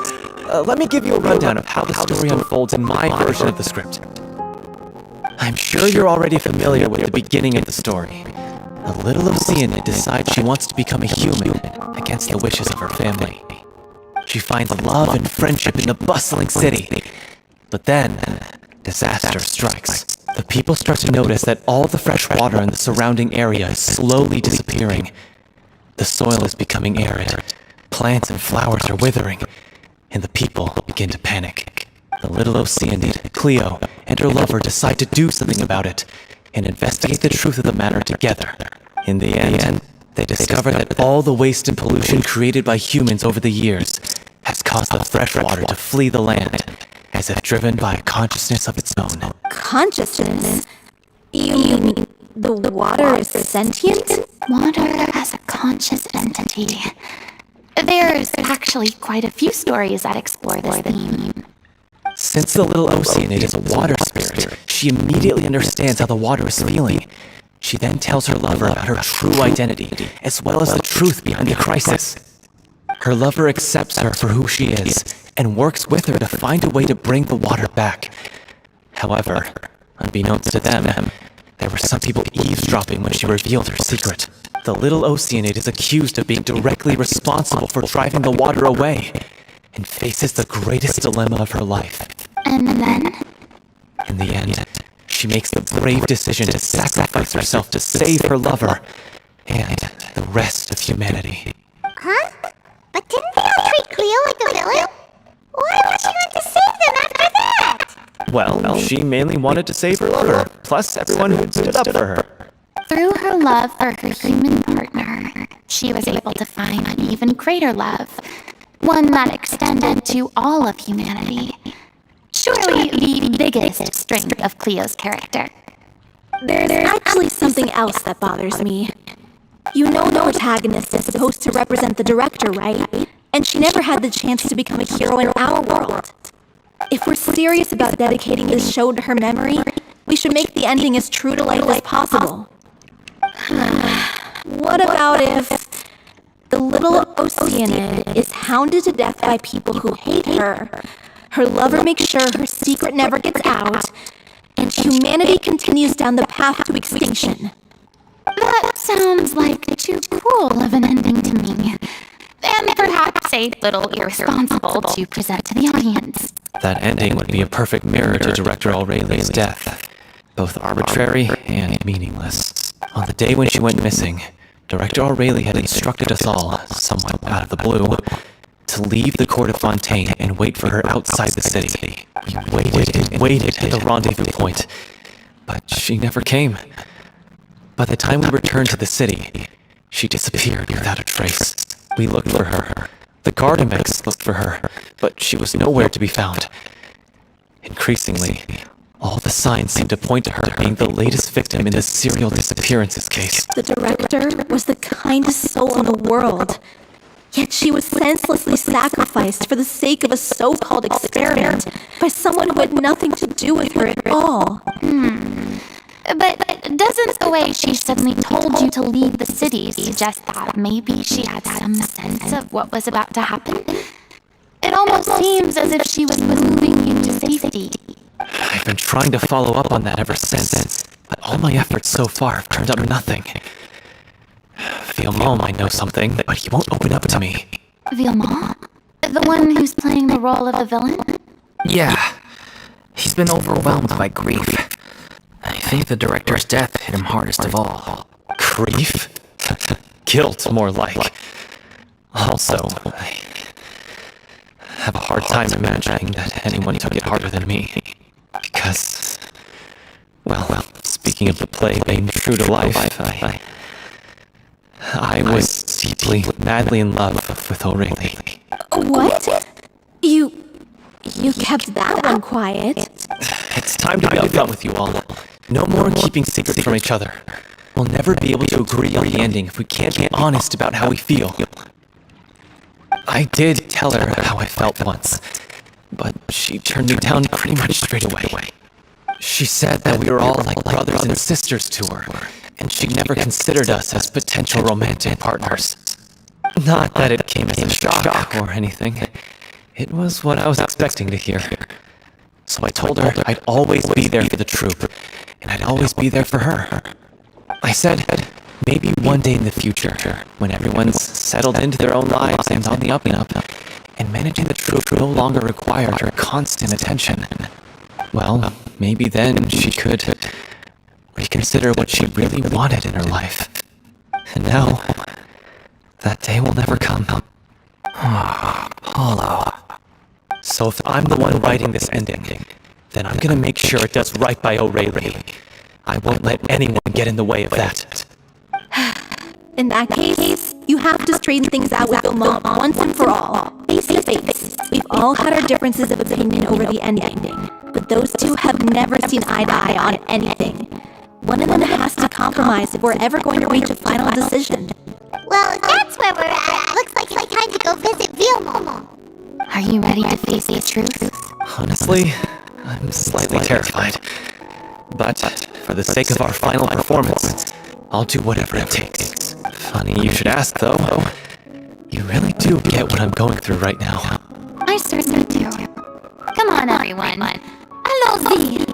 S7: Let me give you a rundown of how the story unfolds in my version of the script. I'm sure you're already familiar with the beginning of the story. A little Oceanid decides she wants to become a human against the wishes of her family. She finds love and friendship in the bustling city. But then, disaster strikes. The people start to notice that all the fresh water in the surrounding area is slowly disappearing. The soil is becoming arid. Plants and flowers are withering, and the people begin to panic. The little Oceanid, Cleo, and her lover decide to do something about it and investigate the truth of the matter together. In the end, they discover that all the waste and pollution created by humans over the years has caused the fresh water to flee the land, as if driven by a consciousness of its own.
S5: Consciousness? You mean the water is sentient?
S4: Water as a conscious entity. There's actually quite a few stories that explore this theme.
S7: Since the little Oceanid is a water spirit, she immediately understands how the water is feeling. She then tells her lover about her true identity, as well as the truth behind the crisis. Her lover accepts her for who she is, and works with her to find a way to bring the water back. However, unbeknownst to them, there were some people eavesdropping when she revealed her secret. The little Oceanid is accused of being directly responsible for driving the water away, and faces the greatest dilemma of her life.
S4: And then?
S7: In the end, she makes the brave decision to sacrifice herself to save her lover and the rest of humanity.
S1: Huh? But didn't they all treat Cleo like a villain? Why would she want to save them after that?
S7: Well, she mainly wanted to save her lover, plus everyone who stood up for her.
S4: Through her love for her human partner, she was able to find an even greater love, one that extended to all of humanity. Surely the biggest strength of Cleo's character.
S5: There's actually something else that bothers me. You know the protagonist is supposed to represent the director, right? And she never had the chance to become a hero in our world. If we're serious about dedicating this show to her memory, we should make the ending as true to life as possible. What about if the little Oceanid is hounded to death by people who hate her, her lover makes sure her secret never gets out, and humanity continues down the path to extinction?
S4: That sounds like too cruel of an ending to me. And perhaps a little irresponsible to present to the audience.
S7: That ending would be a perfect mirror to Director Aurelia's death, both arbitrary and meaningless. On the day when she went missing, Director Aurelia had instructed us all, somewhat out of the blue, to leave the court of Fontaine and wait for her outside the city. We waited and waited at the rendezvous point, but she never came. By the time we returned to the city, she disappeared without a trace. We looked for her. The Gardamex looked for her, but she was nowhere to be found. Increasingly, all the signs seemed to point to her being the latest victim in the serial disappearances case.
S5: The director was the kindest soul in the world, yet she was senselessly sacrificed for the sake of a so-called experiment by someone who had nothing to do with her at all.
S4: But doesn't the way she suddenly told you to leave the city suggest that maybe she had some sense of what was about to happen? It almost seems as if she was moving you to safety.
S7: I've been trying to follow up on that ever since, but all my efforts so far have turned up nothing. Villemont might know something, but he won't open up to me.
S4: Villemont? The one who's playing the role of a villain?
S3: Yeah, he's been overwhelmed by grief. I think the director's death hit him hardest of all.
S7: Grief? Guilt, more like. Also, I have a hard time imagining that anyone took it harder than me. Because, well, speaking of the play being true to life, I was deeply, madly in love with O'Reilly.
S5: What? You kept that one quiet.
S7: It's time to be upfront with you all. No more keeping secrets from each other. We'll never be able to agree on the ending if we can't be honest about how we feel. I did tell her how I felt once, but she turned me down pretty much straight away. She said that we were all like brothers and sisters to her, and she never considered us as potential romantic partners. Not that it came as a shock or anything. It was what I was expecting to hear. So I told her I'd always be there for the troupe, and I'd always be there for her. I said, maybe one day in the future, when everyone's settled into their own lives and on the up and up, and managing the troupe no longer required her constant attention, well, maybe then she could reconsider what she really wanted in her life. And now, that day will never come. Paulo. So if I'm the one writing this ending, then I'm gonna make sure it does right by O'Reilly. I won't let anyone get in the way of that.
S5: In that case, you have to straighten things out with Vilmont once and for all, face to face. We've all had our differences of opinion over the ending, but those two have never seen eye to eye on anything. One of them has to compromise if we're ever going to reach a final decision.
S1: Well, that's where we're at. Looks like it's time to go visit Vilmont.
S4: Are you ready to face the truth?
S7: Honestly, I'm slightly terrified. But for the sake of our final performance, I'll do whatever it takes. Funny you should ask, though. You really do get what I'm going through right now.
S4: I certainly do. Come on, everyone. Allons-y!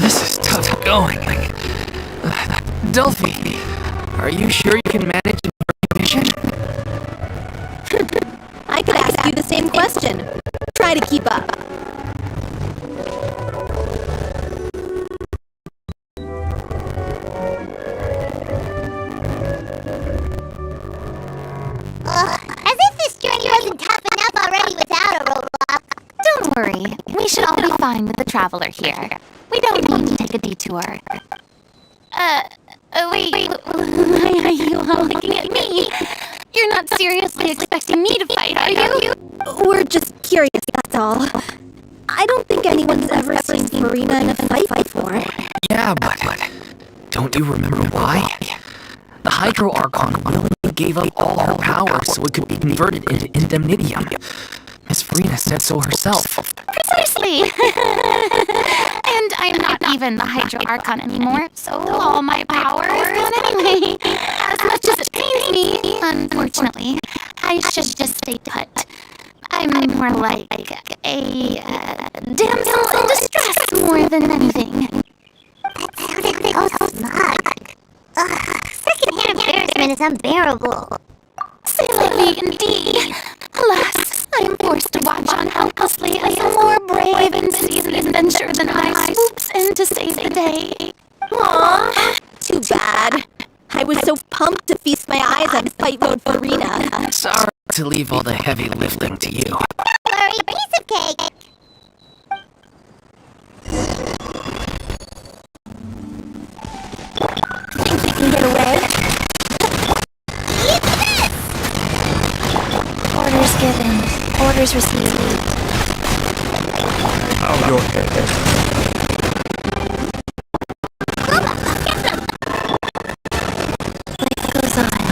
S3: This is tough going. Delphi, are you sure you can manage a mission?
S5: I could ask you the same question. Try to keep up.
S1: As if this journey wasn't tough enough already without a roadblock.
S4: Don't worry. We should all be fine with the traveler here. We don't need to take a detour. Wait. Why are you all looking at me? You're not seriously expecting me to fight, are you?
S5: We're just curious, that's all. I don't think anyone's ever seen Furina in a fight before.
S3: Yeah, but don't you remember why? The Hydro Archon willingly gave up all her power so it could be converted into indemnitium. Miss Furina said so herself.
S4: Precisely. And I'm not even the Hydro Archon anymore, so all my power is gone anyway. As much as it pains me, unfortunately, I should just stay put. I'm more like a damsel in distress more than anything.
S1: That sounded so smug. Ugh, secondhand embarrassment is unbearable.
S4: C'est la vie indeed. Alas, I am forced to watch on helplessly as a more brave and seasoned adventurer than I swoops in to save the day.
S5: Aww, too bad. I was so pumped to feast my eyes on fight mode Furina.
S3: Sorry to leave all the heavy lifting to you.
S1: Sorry, piece of cake.
S5: Think you can get away?
S4: Orders given. Orders received.
S7: bow your head.
S1: Goes on.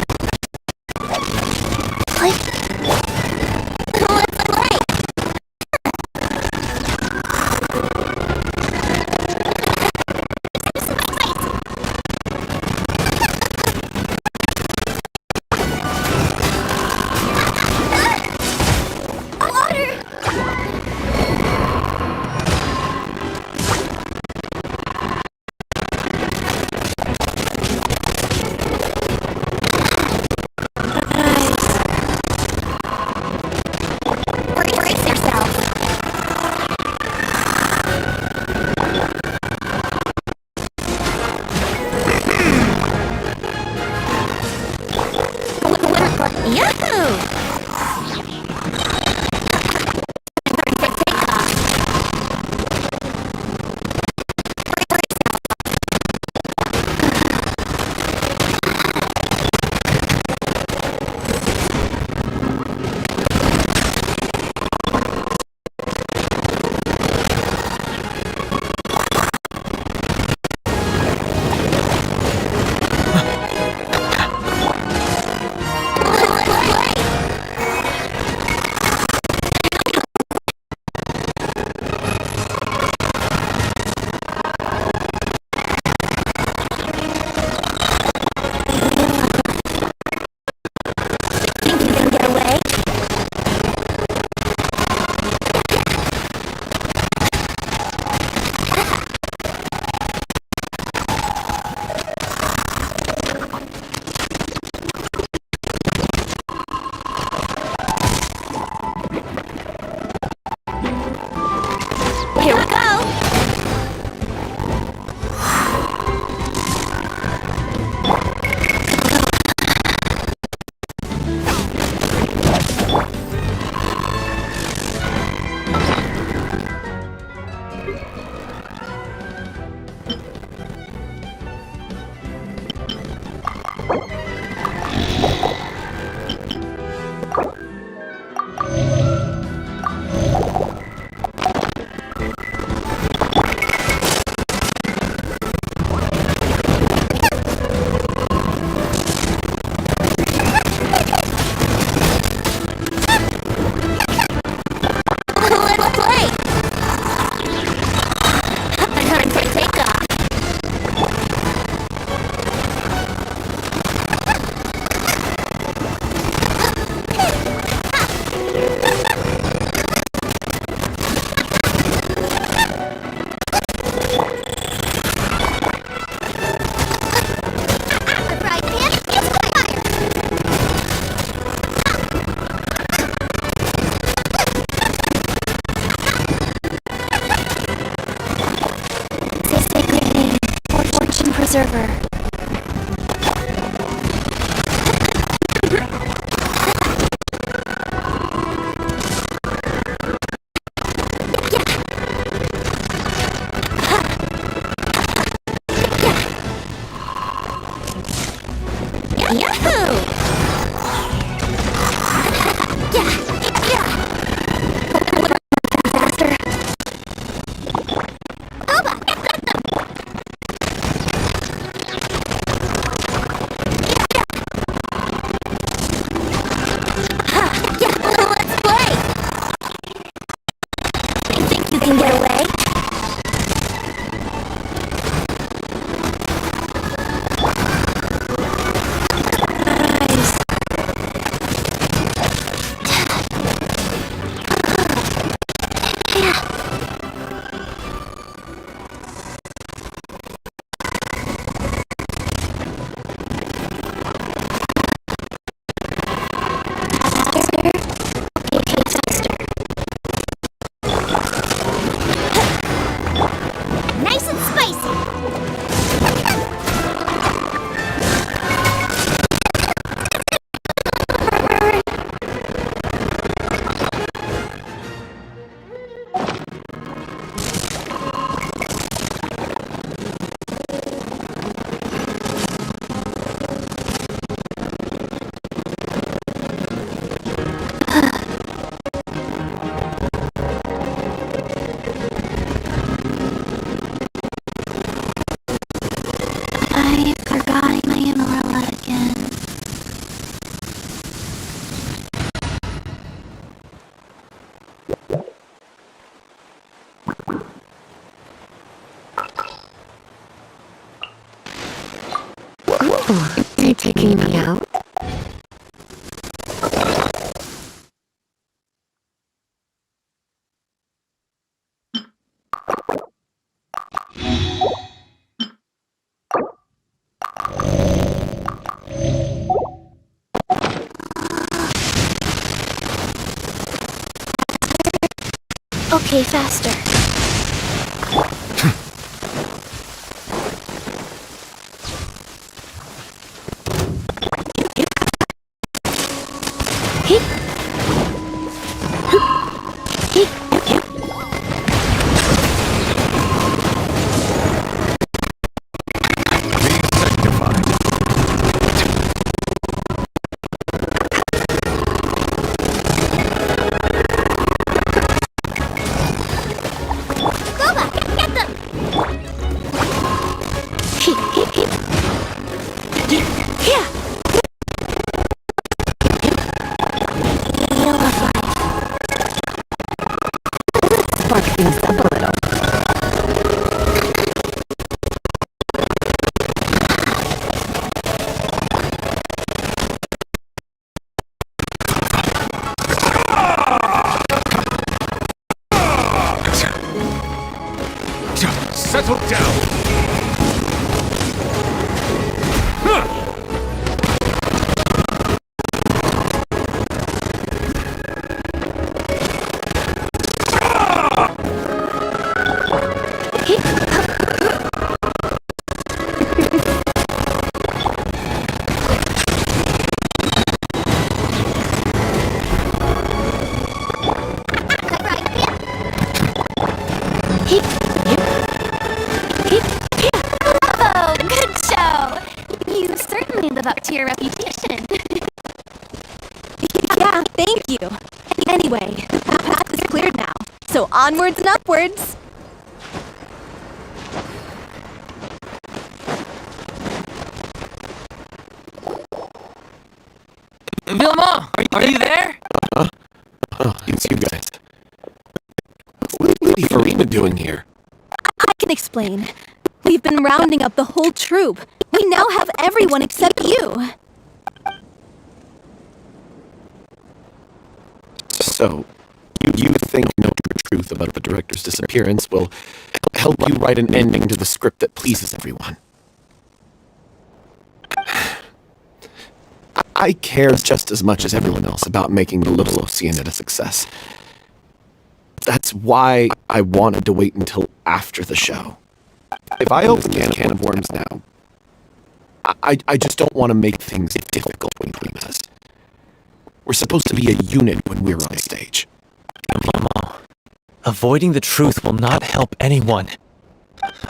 S8: Observer. Oh, you're taking me out?
S4: Okay, faster.
S2: Spark things up a little.
S7: Settle down!
S4: Bravo! Good show! You certainly live up to your reputation.
S5: Yeah, thank you. Anyway, the path is cleared now, so onwards and upwards.
S3: Vilma, are you there?
S7: Oh, it's you guys. What is Lady Furina doing here?
S5: I can explain. We've been rounding up the whole troupe. We now have everyone except you.
S7: So, you think knowing the truth about the director's disappearance will help you write an ending to the script that pleases everyone? I care just as much as everyone else about making the Little Oceanid a success. That's why I wanted to wait until after the show. If I open a can of worms now, I just don't want to make things difficult between us. We're supposed to be a unit when we're on stage.
S9: Mama, avoiding the truth will not help anyone.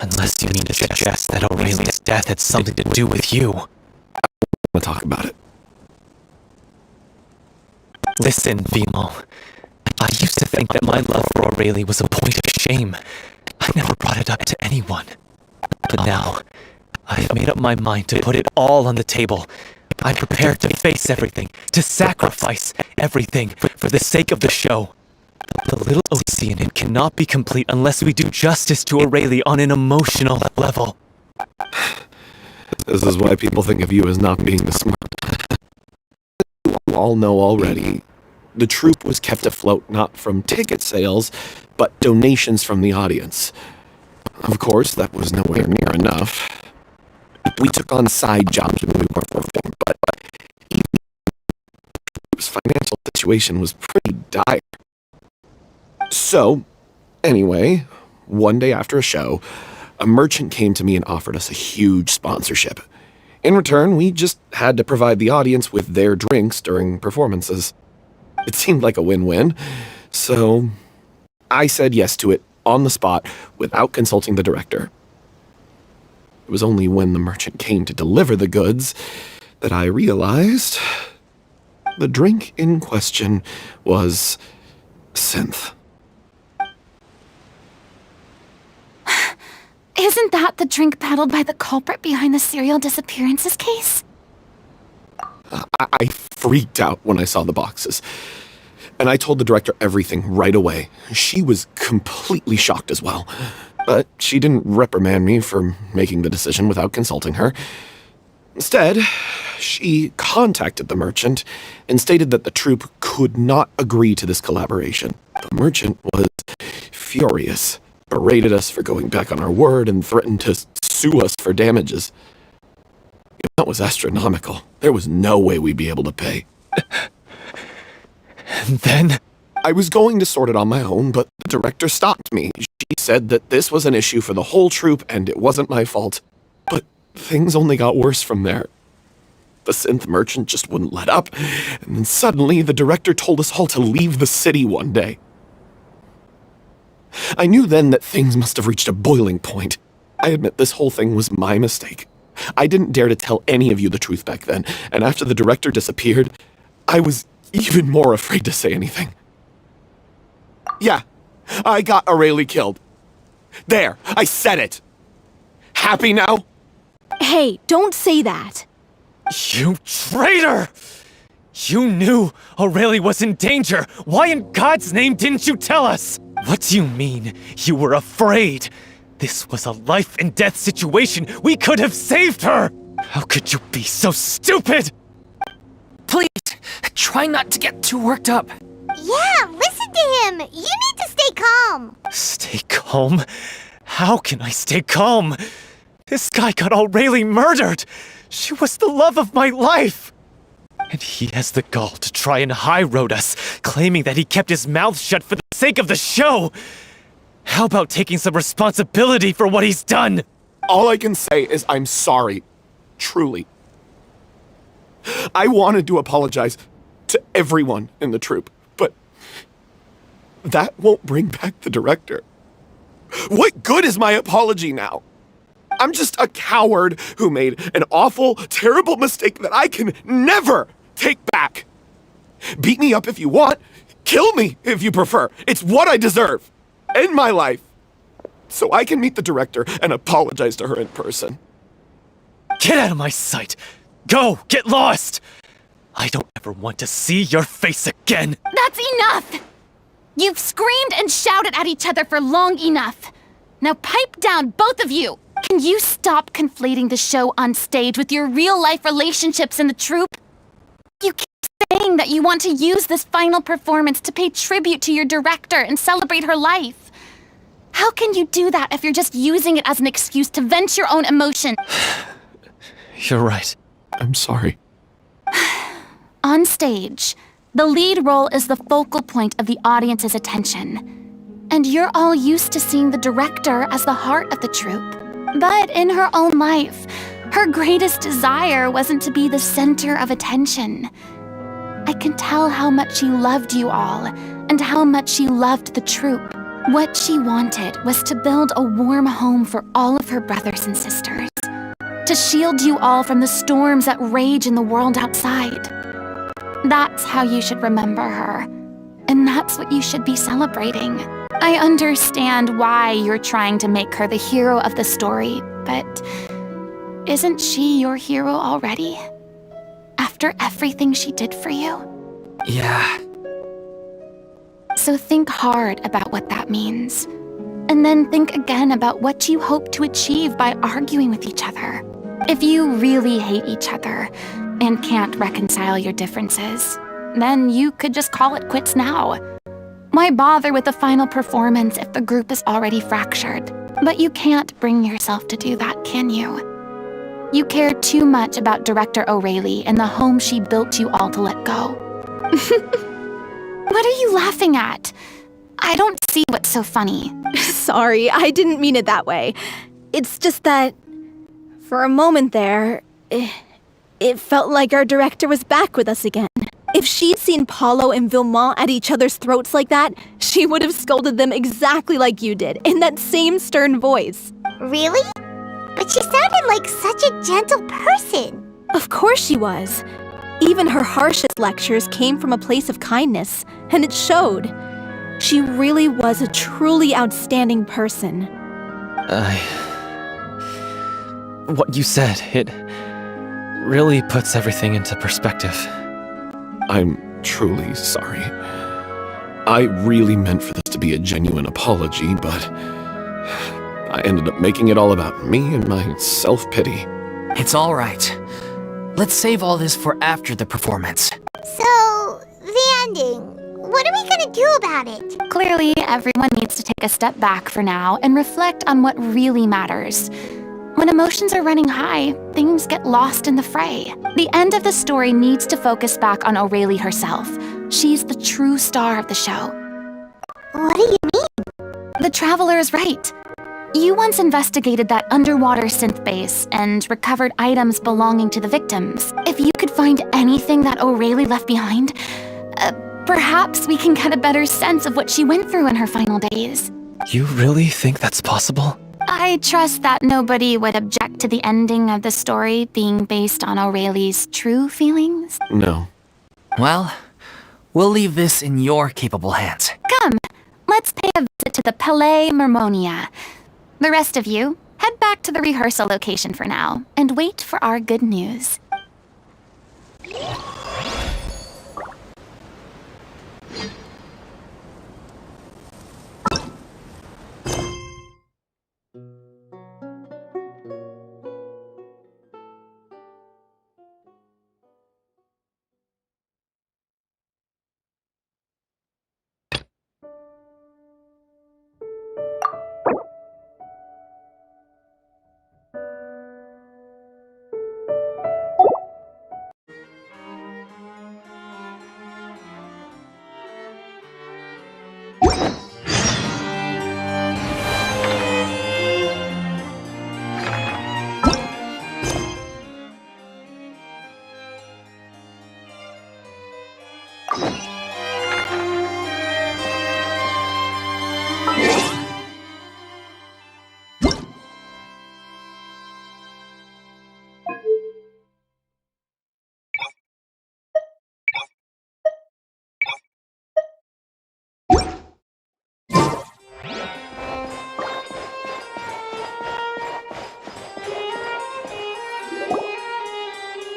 S9: Unless you mean to suggest that Aurelia's death had something to do with you.
S7: I want to talk about it.
S9: Listen, Vimo. I used to think that my love for Aurelie was a point of shame. I never brought it up to anyone. But now, I've made up my mind to put it all on the table. I'm prepared to face everything, to sacrifice everything for the sake of the show. The Little Oceanid cannot be complete unless we do justice to Aurelie on an emotional level.
S7: This is why people think of you as not being the smart. You all know already. The troupe was kept afloat not from ticket sales, but donations from the audience. Of course, that was nowhere near enough. We took on side jobs when we were performing, but his financial situation was pretty dire. So, anyway, one day after a show, a merchant came to me and offered us a huge sponsorship. In return, we just had to provide the audience with their drinks during performances. It seemed like a win-win, so I said yes to it on the spot without consulting the director. It was only when the merchant came to deliver the goods that I realized the drink in question was synth.
S4: Isn't that the drink peddled by the culprit behind the serial disappearances case?
S7: I freaked out when I saw the boxes. And I told the director everything right away. She was completely shocked as well. But she didn't reprimand me for making the decision without consulting her.
S10: Instead, she contacted the merchant and stated that the troupe could not agree to this collaboration. The merchant was furious, berated us for going back on our word, and threatened to sue us for damages. The amount was astronomical. There was no way we'd be able to pay.
S9: And then?
S10: I was going to sort it on my own, but the director stopped me. She said that this was an issue for the whole troupe and it wasn't my fault. But things only got worse from there. The synth merchant just wouldn't let up, and then suddenly the director told us all to leave the city one day. I knew then that things must have reached a boiling point. I admit this whole thing was my mistake. I didn't dare to tell any of you the truth back then, and after the director disappeared, I was even more afraid to say anything. Yeah, I got Aurelie killed. There, I said it. Happy now?
S5: Hey, don't say that.
S9: You traitor! You knew Aurelie was in danger. Why in God's name didn't you tell us? What do you mean, you were afraid? This was a life and death situation. We could have saved her! How could you be so stupid?
S3: Please, try not to get too worked up.
S1: Yeah, listen to him. You need to stay calm.
S9: Stay calm? How can I stay calm? This guy got Aurelie murdered! She was the love of my life! And he has the gall to try and high-road us, claiming that he kept his mouth shut for the sake of the show! How about taking some responsibility for what he's done?
S10: All I can say is I'm sorry. Truly. I wanted to apologize to everyone in the troupe, but that won't bring back the director. What good is my apology now? I'm just a coward who made an awful, terrible mistake that I can never take back. Beat me up if you want. Kill me if you prefer. It's what I deserve. End my life. So I can meet the director and apologize to her in person.
S9: Get out of my sight! Go! Get lost! I don't ever want to see your face again!
S4: That's enough! You've screamed and shouted at each other for long enough. Now pipe down, both of you! Can you stop conflating the show on stage with your real-life relationships in the troupe? You keep saying that you want to use this final performance to pay tribute to your director and celebrate her life. How can you do that if you're just using it as an excuse to vent your own emotion?
S9: You're right.
S10: I'm sorry.
S4: On stage, the lead role is the focal point of the audience's attention. And you're all used to seeing the director as the heart of the troupe. But in her own life, her greatest desire wasn't to be the center of attention. I can tell how much she loved you all, and how much she loved the troupe. What she wanted was to build a warm home for all of her brothers and sisters. To shield you all from the storms that rage in the world outside. That's how you should remember her. And that's what you should be celebrating. I understand why you're trying to make her the hero of the story, but isn't she your hero already? After everything she did for you?
S3: Yeah.
S4: So think hard about what that means. And then think again about what you hope to achieve by arguing with each other. If you really hate each other and can't reconcile your differences, then you could just call it quits now. Why bother with the final performance if the group is already fractured? But you can't bring yourself to do that, can you? You care too much about Director Aurelie and the home she built you all to let go. What are you laughing at? I don't see what's so funny.
S5: Sorry, I didn't mean it that way. It's just that, for a moment there, it felt like our director was back with us again. If she'd seen Paulo and Villemont at each other's throats like that, she would have scolded them exactly like you did, in that same stern voice.
S1: Really? But she sounded like such a gentle person.
S5: Of course she was. Even her harshest lectures came from a place of kindness, and it showed. She really was a truly outstanding person.
S9: What you said, it really puts everything into perspective.
S10: I'm truly sorry. I really meant for this to be a genuine apology, but I ended up making it all about me and my self-pity.
S3: It's all right. Let's save all this for after the performance.
S1: So, the ending. What are we gonna do about it?
S4: Clearly, everyone needs to take a step back for now and reflect on what really matters. When emotions are running high, things get lost in the fray. The end of the story needs to focus back on O'Reilly herself. She's the true star of the show.
S1: What do you mean?
S4: The Traveler is right. You once investigated that underwater synth base and recovered items belonging to the victims. If you could find anything that O'Reilly left behind, perhaps we can get a better sense of what she went through in her final days.
S9: You really think that's possible?
S4: I trust that nobody would object to the ending of the story being based on O'Reilly's true feelings.
S10: No.
S3: Well, we'll leave this in your capable hands.
S4: Come, let's pay a visit to the Palais Mermonia. The rest of you, head back to the rehearsal location for now, and wait for our good news.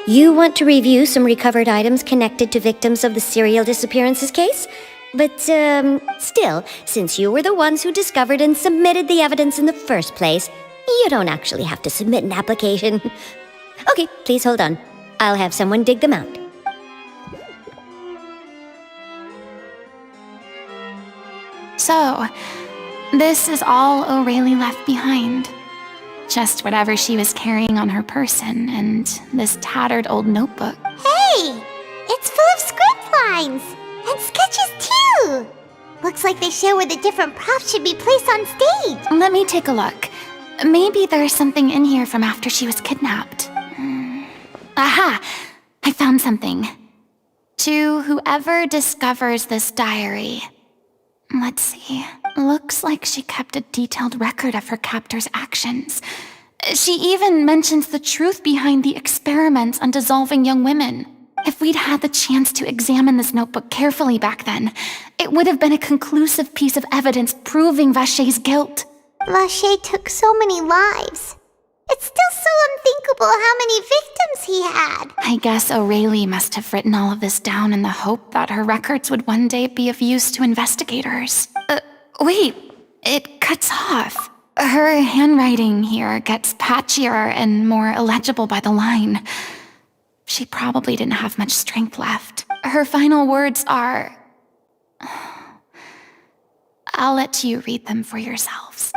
S11: You want to review some recovered items connected to victims of the serial disappearances case? But, still, since you were the ones who discovered and submitted the evidence in the first place, you don't actually have to submit an application. Okay, please hold on. I'll have someone dig them out.
S4: So, this is all O'Reilly left behind. Just whatever she was carrying on her person and this tattered old notebook.
S1: Hey! It's full of script lines! And sketches too! Looks like they show where the different props should be placed on stage.
S4: Let me take a look. Maybe there's something in here from after she was kidnapped. Aha! I found something. To whoever discovers this diary. Let's see. Looks like she kept a detailed record of her captor's actions. She even mentions the truth behind the experiments on dissolving young women. If we'd had the chance to examine this notebook carefully back then, it would have been a conclusive piece of evidence proving Vachey's guilt.
S1: Vachey took so many lives. It's still so unthinkable how many victims he had.
S4: I guess O'Reilly must have written all of this down in the hope that her records would one day be of use to investigators. Wait, it cuts off. Her handwriting here gets patchier and more illegible by the line. She probably didn't have much strength left. Her final words are... I'll let you read them for yourselves.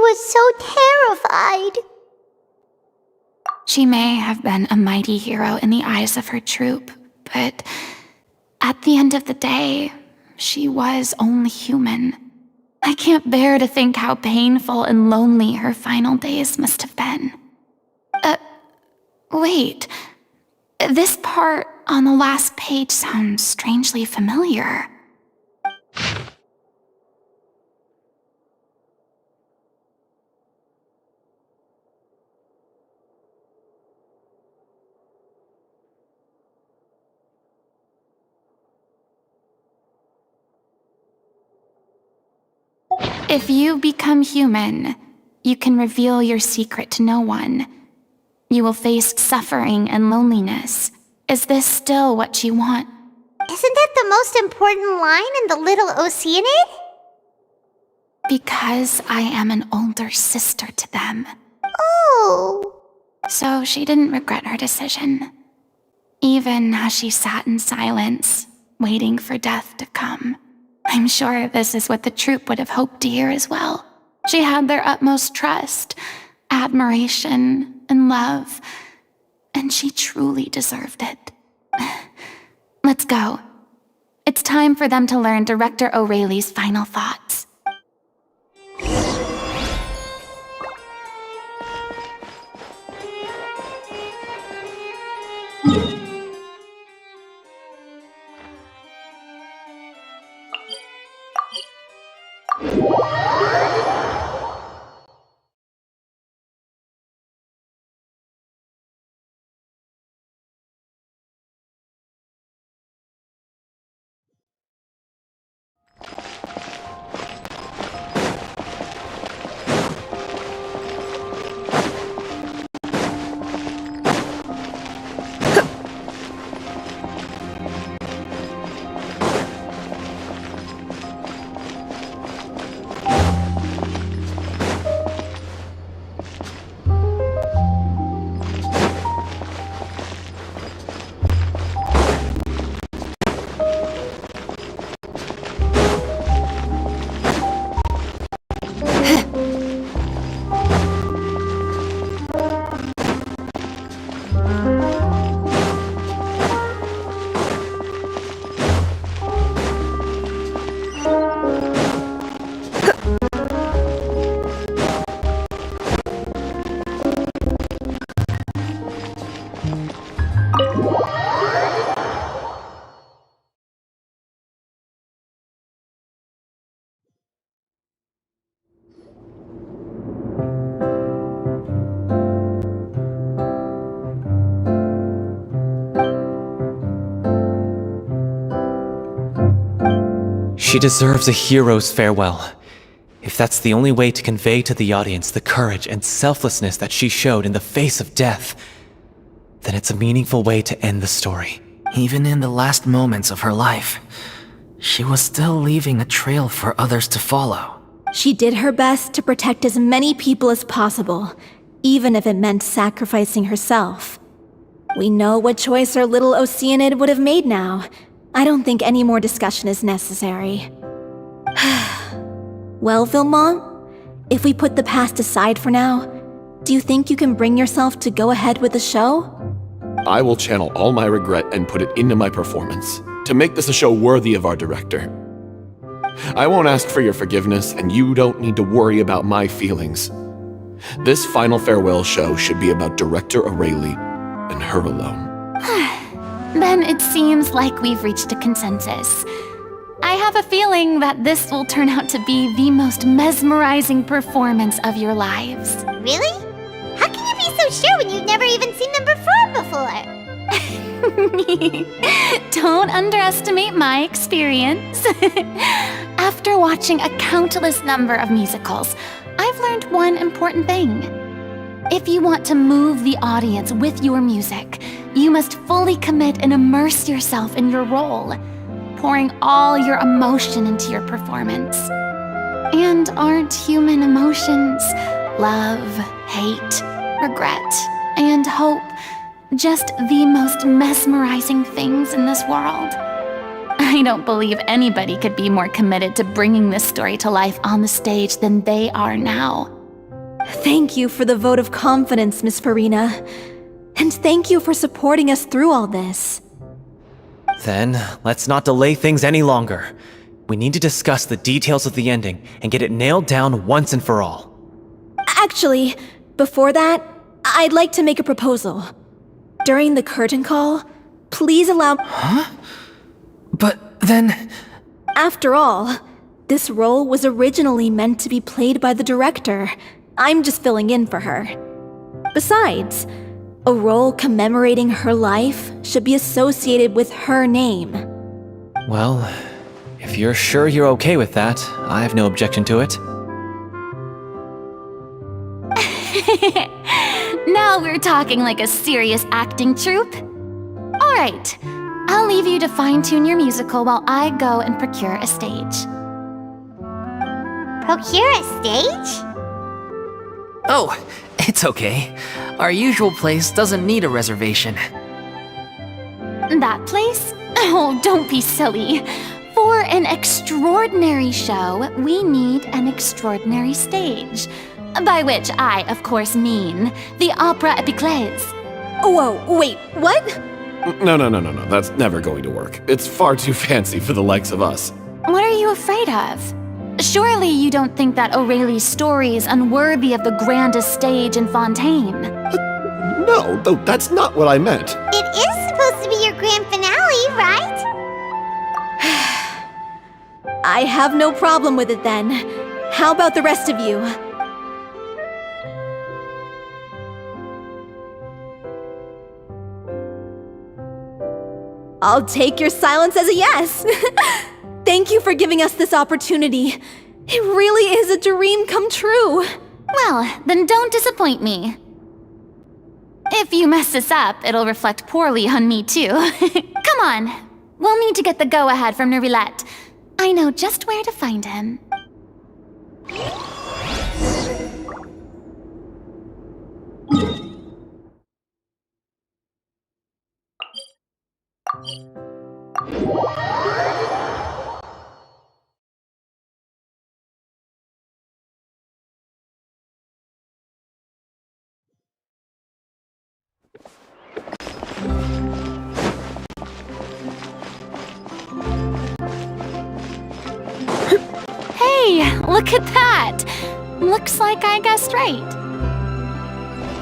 S1: was so terrified.
S4: She may have been a mighty hero in the eyes of her troop, but at the end of the day, she was only human. I can't bear to think how painful and lonely her final days must have been. Wait. This part on the last page sounds strangely familiar. If you become human, you can reveal your secret to no one. You will face suffering and loneliness. Is this still what you want?
S1: Isn't that the most important line in the Little Oceanid?
S4: Because I am an older sister to them.
S1: Oh.
S4: So she didn't regret her decision, even as she sat in silence, waiting for death to come. I'm sure this is what the troupe would have hoped to hear as well. She had their utmost trust, admiration, and love, and she truly deserved it. Let's go. It's time for them to learn Director O'Reilly's final thoughts.
S9: She deserves a hero's farewell. If that's the only way to convey to the audience the courage and selflessness that she showed in the face of death, then it's a meaningful way to end the story.
S3: Even in the last moments of her life, she was still leaving a trail for others to follow.
S5: She did her best to protect as many people as possible, even if it meant sacrificing herself. We know what choice our little Oceanid would have made now. I don't think any more discussion is necessary. Well, Vilmont, if we put the past aside for now, do you think you can bring yourself to go ahead with the show?
S10: I will channel all my regret and put it into my performance, to make this a show worthy of our director. I won't ask for your forgiveness, and you don't need to worry about my feelings. This final farewell show should be about Director O'Reilly and her alone.
S4: Then it seems like we've reached a consensus. I have a feeling that this will turn out to be the most mesmerizing performance of your lives.
S1: Really? How can you be so sure when you've never even seen them perform before?
S4: Don't underestimate my experience. After watching a countless number of musicals, I've learned one important thing. If you want to move the audience with your music, you must fully commit and immerse yourself in your role, pouring all your emotion into your performance. And aren't human emotions, love, hate, regret, and hope, just the most mesmerizing things in this world? I don't believe anybody could be more committed to bringing this story to life on the stage than they are now.
S5: Thank you for the vote of confidence, Miss Furina. And thank you for supporting us through all this.
S9: Then, let's not delay things any longer. We need to discuss the details of the ending and get it nailed down once and for all.
S5: Actually, before that, I'd like to make a proposal. During the curtain call, please allow...
S3: But then...
S5: After all, this role was originally meant to be played by the director. I'm just filling in for her. Besides, a role commemorating her life should be associated with her name.
S9: Well, if you're sure you're okay with that, I have no objection to it.
S4: Now we're talking like a serious acting troupe. All right, I'll leave you to fine-tune your musical while I go and procure a stage.
S1: Procure a stage?
S3: Oh, it's okay. Our usual place doesn't need a reservation.
S4: That place? Oh, don't be silly. For an extraordinary show, we need an extraordinary stage. By which I, of course, mean the Opera Epiclese.
S5: Whoa, wait, what?
S10: No. That's never going to work. It's far too fancy for the likes of us.
S4: What are you afraid of? Surely you don't think that Aurelie's story is unworthy of the grandest stage in Fontaine.
S10: No, that's not what I meant.
S1: It is supposed to be your grand finale, right?
S5: I have no problem with it then. How about the rest of you? I'll take your silence as a yes. Thank you for giving us this opportunity. It really is a dream come true.
S4: Well, then don't disappoint me. If you mess this up, it'll reflect poorly on me too. Come on, we'll need to get the go-ahead from Nerilette. I know just where to find him. Hey, look at that! Looks like I guessed right.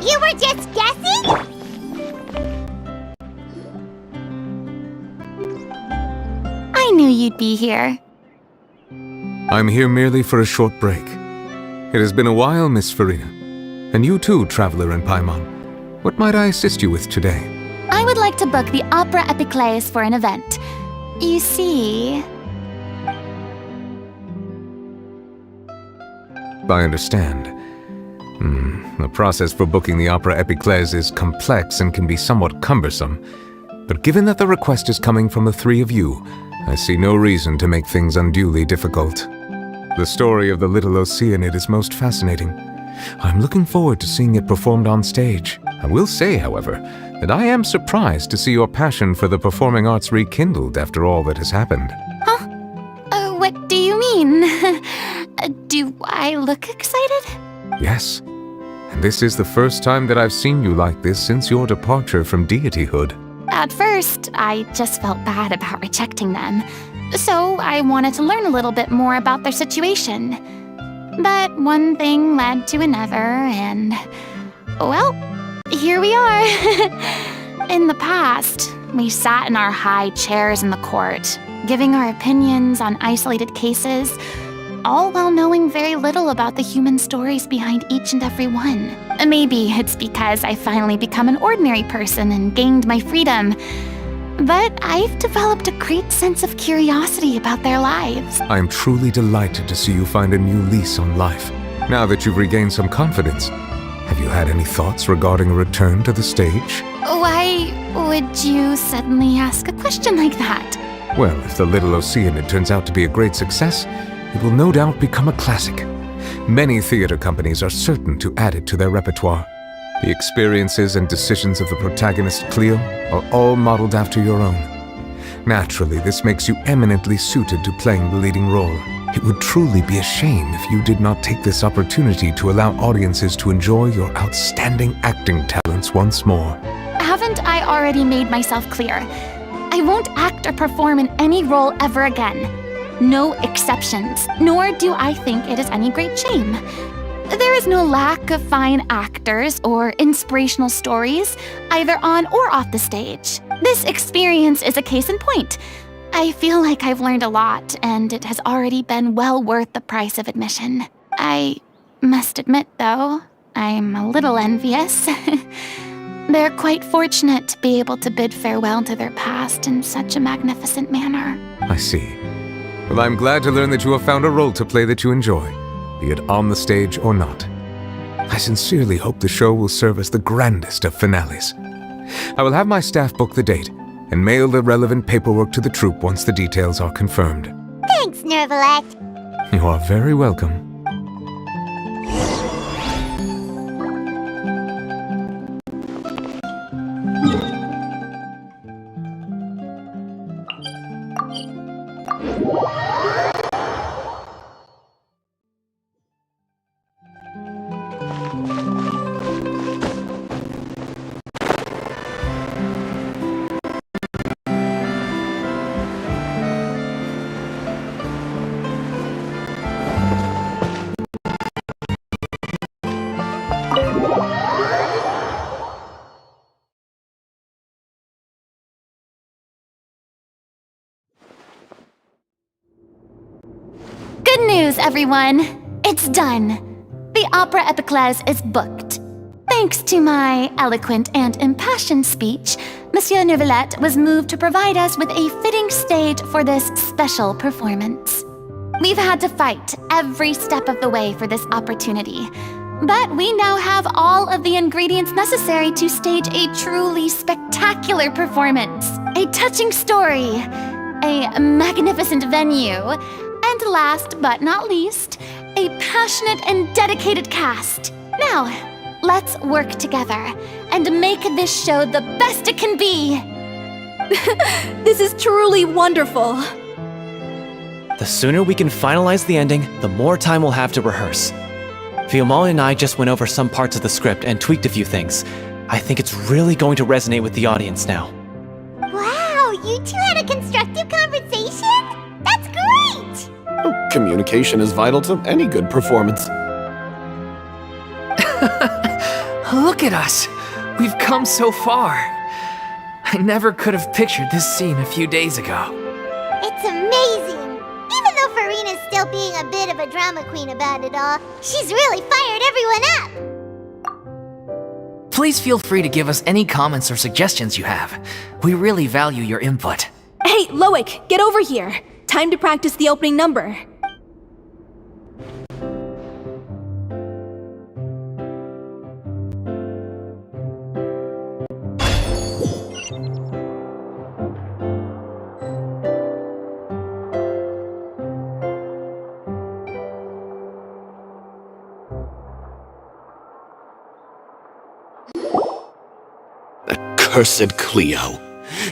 S1: You were just guessing?
S4: I knew you'd be here.
S12: I'm here merely for a short break. It has been a while, Miss Furina. And you too, traveler in Paimon. What might I assist you with today?
S4: I would like to book the Opera Epiclese for an event. You see...
S12: I understand. The process for booking the Opera Epiclese is complex and can be somewhat cumbersome. But given that the request is coming from the three of you, I see no reason to make things unduly difficult. The story of the little Oceanid is most fascinating. I'm looking forward to seeing it performed on stage. I will say, however, that I am surprised to see your passion for the performing arts rekindled after all that has happened.
S4: Huh? What do you mean? Do I look excited?
S12: Yes. And this is the first time that I've seen you like this since your departure from deityhood.
S4: At first, I just felt bad about rejecting them. So I wanted to learn a little bit more about their situation. But one thing led to another, and... well, here we are. In the past, we sat in our high chairs in the court, giving our opinions on isolated cases, all while knowing very little about the human stories behind each and every one. Maybe it's because I finally become an ordinary person and gained my freedom, but I've developed a great sense of curiosity about their lives.
S12: I'm truly delighted to see you find a new lease on life. Now that you've regained some confidence, have you had any thoughts regarding a return to the stage?
S4: Why would you suddenly ask a question like that?
S12: Well, if the Little Oceanid turns out to be a great success, it will no doubt become a classic. Many theater companies are certain to add it to their repertoire. The experiences and decisions of the protagonist, Cleo, are all modeled after your own. Naturally, this makes you eminently suited to playing the leading role. It would truly be a shame if you did not take this opportunity to allow audiences to enjoy your outstanding acting talents once more.
S4: Haven't I already made myself clear? I won't act or perform in any role ever again. No exceptions, nor do I think it is any great shame. There is no lack of fine actors or inspirational stories, either on or off the stage. This experience is a case in point. I feel like I've learned a lot, and it has already been well worth the price of admission. I must admit, though, I'm a little envious. They're quite fortunate to be able to bid farewell to their past in such a magnificent manner.
S12: I see. Well, I'm glad to learn that you have found a role to play that you enjoy, be it on the stage or not. I sincerely hope the show will serve as the grandest of finales. I will have my staff book the date and mail the relevant paperwork to the troupe once the details are confirmed.
S1: Thanks, Nervalette.
S12: You are very welcome.
S4: Good news, everyone! It's done! The Opera Epiclese is booked. Thanks to my eloquent and impassioned speech, Monsieur Nervalette was moved to provide us with a fitting stage for this special performance. We've had to fight every step of the way for this opportunity, but we now have all of the ingredients necessary to stage a truly spectacular performance. A touching story, a magnificent venue, and last but not least, a passionate and dedicated cast. Now, let's work together and make this show the best it can be.
S5: This is truly wonderful.
S9: The sooner we can finalize the ending, the more time we'll have to rehearse. Fiamma and I just went over some parts of the script and tweaked a few things. I think it's really going to resonate with the audience now.
S1: Wow, you two had a constructive conversation? That's great!
S10: Communication is vital to any good performance.
S3: Look at us! We've come so far. I never could have pictured this scene a few days ago.
S1: It's amazing! Even though Furina's still being a bit of a drama queen about it all, she's really fired everyone up!
S3: Please feel free to give us any comments or suggestions you have. We really value your input.
S5: Hey, Loic, get over here. Time to practice the opening number.
S10: Cursed Cleo.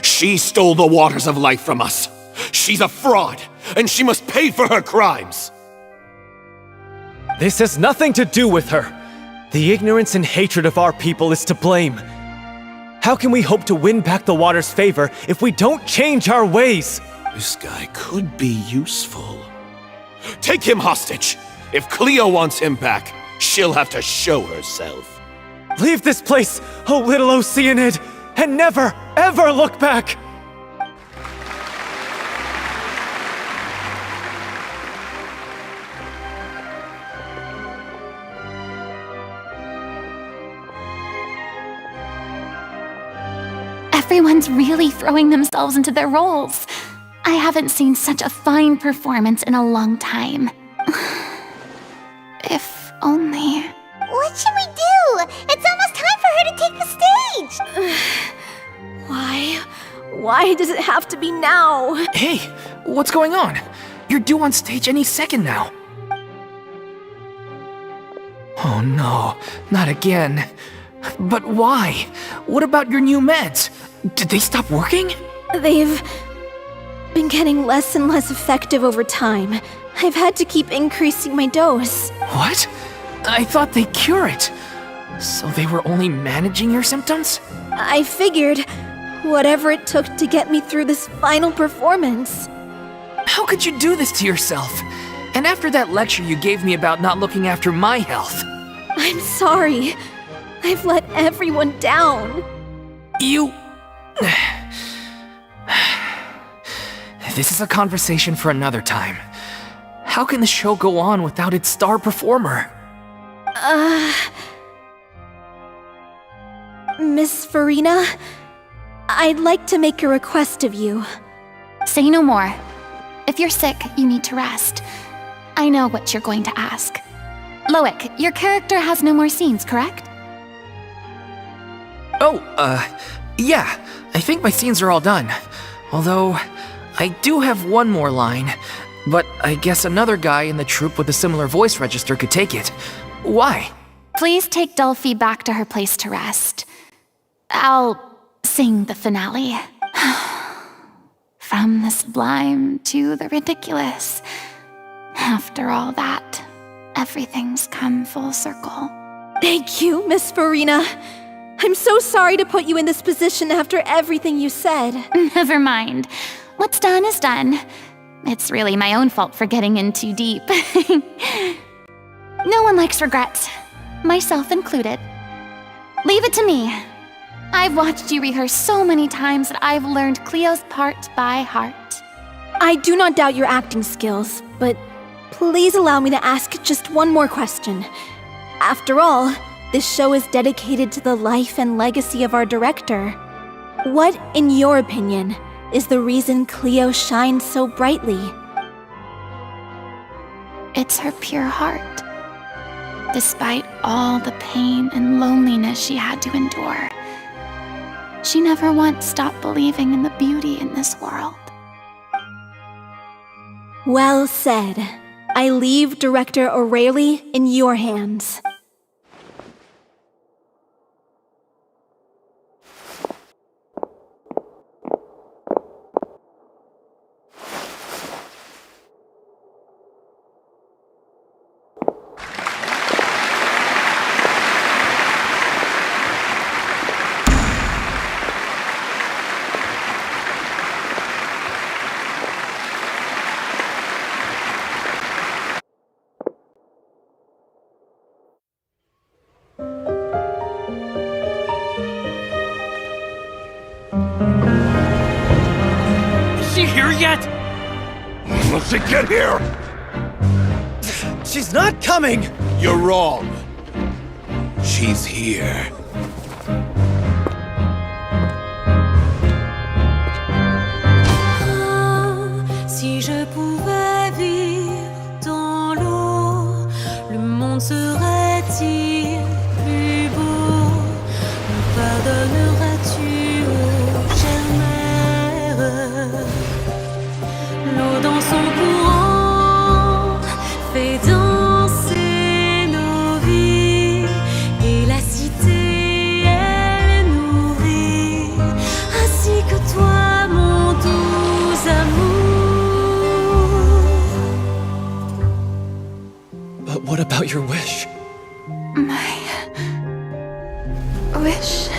S10: She stole the waters of life from us. She's a fraud, and she must pay for her crimes.
S9: This has nothing to do with her. The ignorance and hatred of our people is to blame. How can we hope to win back the water's favor if we don't change our ways?
S10: This guy could be useful. Take him hostage. If Cleo wants him back, she'll have to show herself.
S9: Leave this place, oh little Oceanid, and never, ever look back!
S4: Everyone's really throwing themselves into their roles. I haven't seen such a fine performance in a long time. If only...
S1: What should we do? It's almost time for her to take the stage!
S5: Why? Why does it have to be now?
S3: Hey, what's going on? You're due on stage any second now. Oh no, not again. But why? What about your new meds? Did they stop working?
S5: They've been getting less and less effective over time. I've had to keep increasing my dose.
S3: What? I thought they'd cure it. So they were only managing your symptoms?
S5: I figured whatever it took to get me through this final performance.
S3: How could you do this to yourself? And after that lecture you gave me about not looking after my health.
S5: I'm sorry. I've let everyone down.
S3: You... This is a conversation for another time. How can the show go on without its star performer?
S5: Miss Furina, I'd like to make a request of you.
S4: Say no more. If you're sick, you need to rest. I know what you're going to ask. Loic, your character has no more scenes, correct?
S3: Oh, yeah. I think my scenes are all done. Although, I do have one more line. But I guess another guy in the troupe with a similar voice register could take it. Why?
S4: Please take Delphi back to her place to rest. I'll sing the finale. From the sublime to the ridiculous. After all that, everything's come full circle.
S5: Thank you, Miss Furina. I'm so sorry to put you in this position after everything you said.
S4: Never mind. What's done is done. It's really my own fault for getting in too deep. No one likes regrets, myself included. Leave it to me. I've watched you rehearse so many times that I've learned Cleo's part by heart.
S5: I do not doubt your acting skills, but please allow me to ask just one more question. After all, this show is dedicated to the life and legacy of our director. What, in your opinion, is the reason Cleo shines so brightly?
S4: It's her pure heart. Despite all the pain and loneliness she had to endure, she never once stopped believing in the beauty in this world.
S5: Well said. I leave Director O'Reilly in your hands.
S6: Is she here yet?
S13: Let's get here!
S7: She's not coming!
S13: You're wrong. She's here.
S14: Si je pouvais vivre dans l'eau, le monde serait-il plus beau? Me pardonneras-tu, ô chère mère? L'eau dans son courant fait danser nos vies, et la cité elle nourrit, ainsi que toi, mon doux amour.
S7: But what about your wish?
S4: My wish.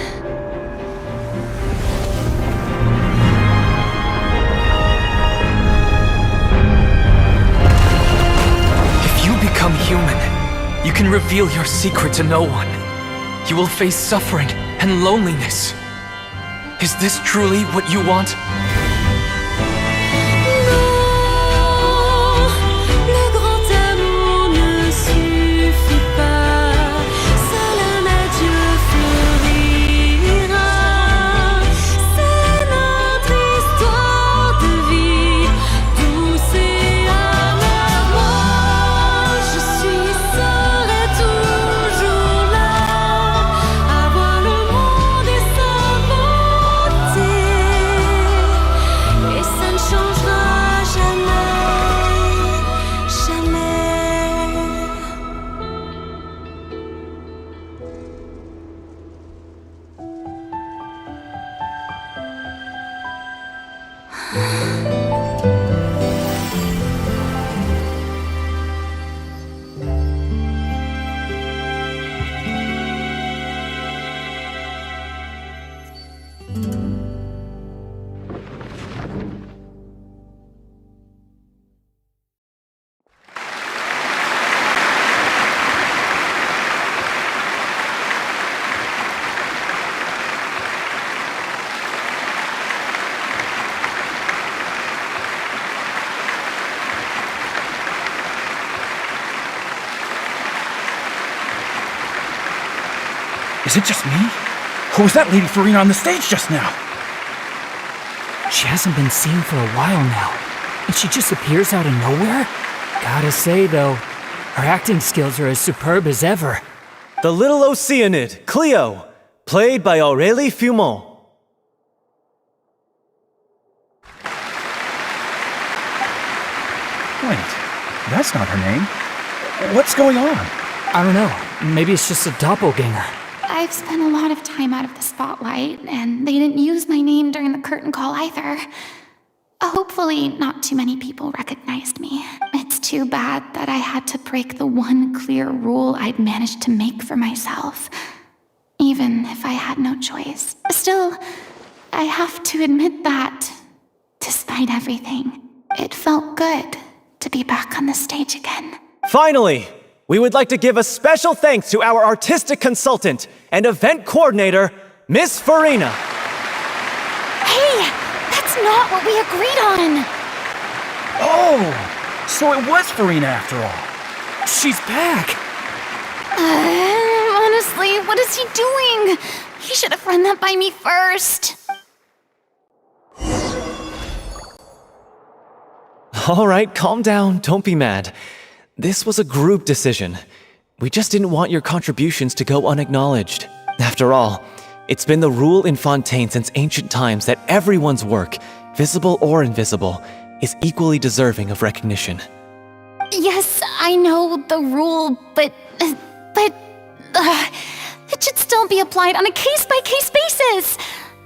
S3: If you become human, you can reveal your secret to no one. You will face suffering and loneliness. Is this truly what you want?
S14: Le grand amour ne suffit pas, seul un adieu fleurira. C'est notre histoire de vie, douce et amère. Moi, je serai toujours là, à voir le monde et sa beauté, et ça ne changera jamais, jamais.
S15: Is it just me? Or was that Lady Furina on the stage just now? She hasn't been seen for a while now, and she just appears out of nowhere? Gotta say, though, her acting skills are as superb as ever.
S9: The little Oceanid, Cleo, played by Aurélie Fumont.
S15: Wait, that's not her name. What's going on? I don't know. Maybe it's just a doppelganger.
S4: I've spent a lot of time out of the spotlight, and they didn't use my name during the curtain call either. Hopefully, not too many people recognized me. It's too bad that I had to break the one clear rule I'd managed to make for myself, even if I had no choice. Still, I have to admit that, despite everything, it felt good to be back on the stage again.
S9: Finally, we would like to give a special thanks to our artistic consultant and event coordinator, Miss Furina.
S4: Hey, that's not what we agreed on!
S15: Oh, so it was Furina after all. She's back!
S4: Honestly, what is he doing? He should have run that by me first.
S9: All right, calm down, don't be mad. This was a group decision. We just didn't want your contributions to go unacknowledged. After all, it's been the rule in Fontaine since ancient times that everyone's work, visible or invisible, is equally deserving of recognition.
S4: Yes, I know the rule, but it should still be applied on a case-by-case basis.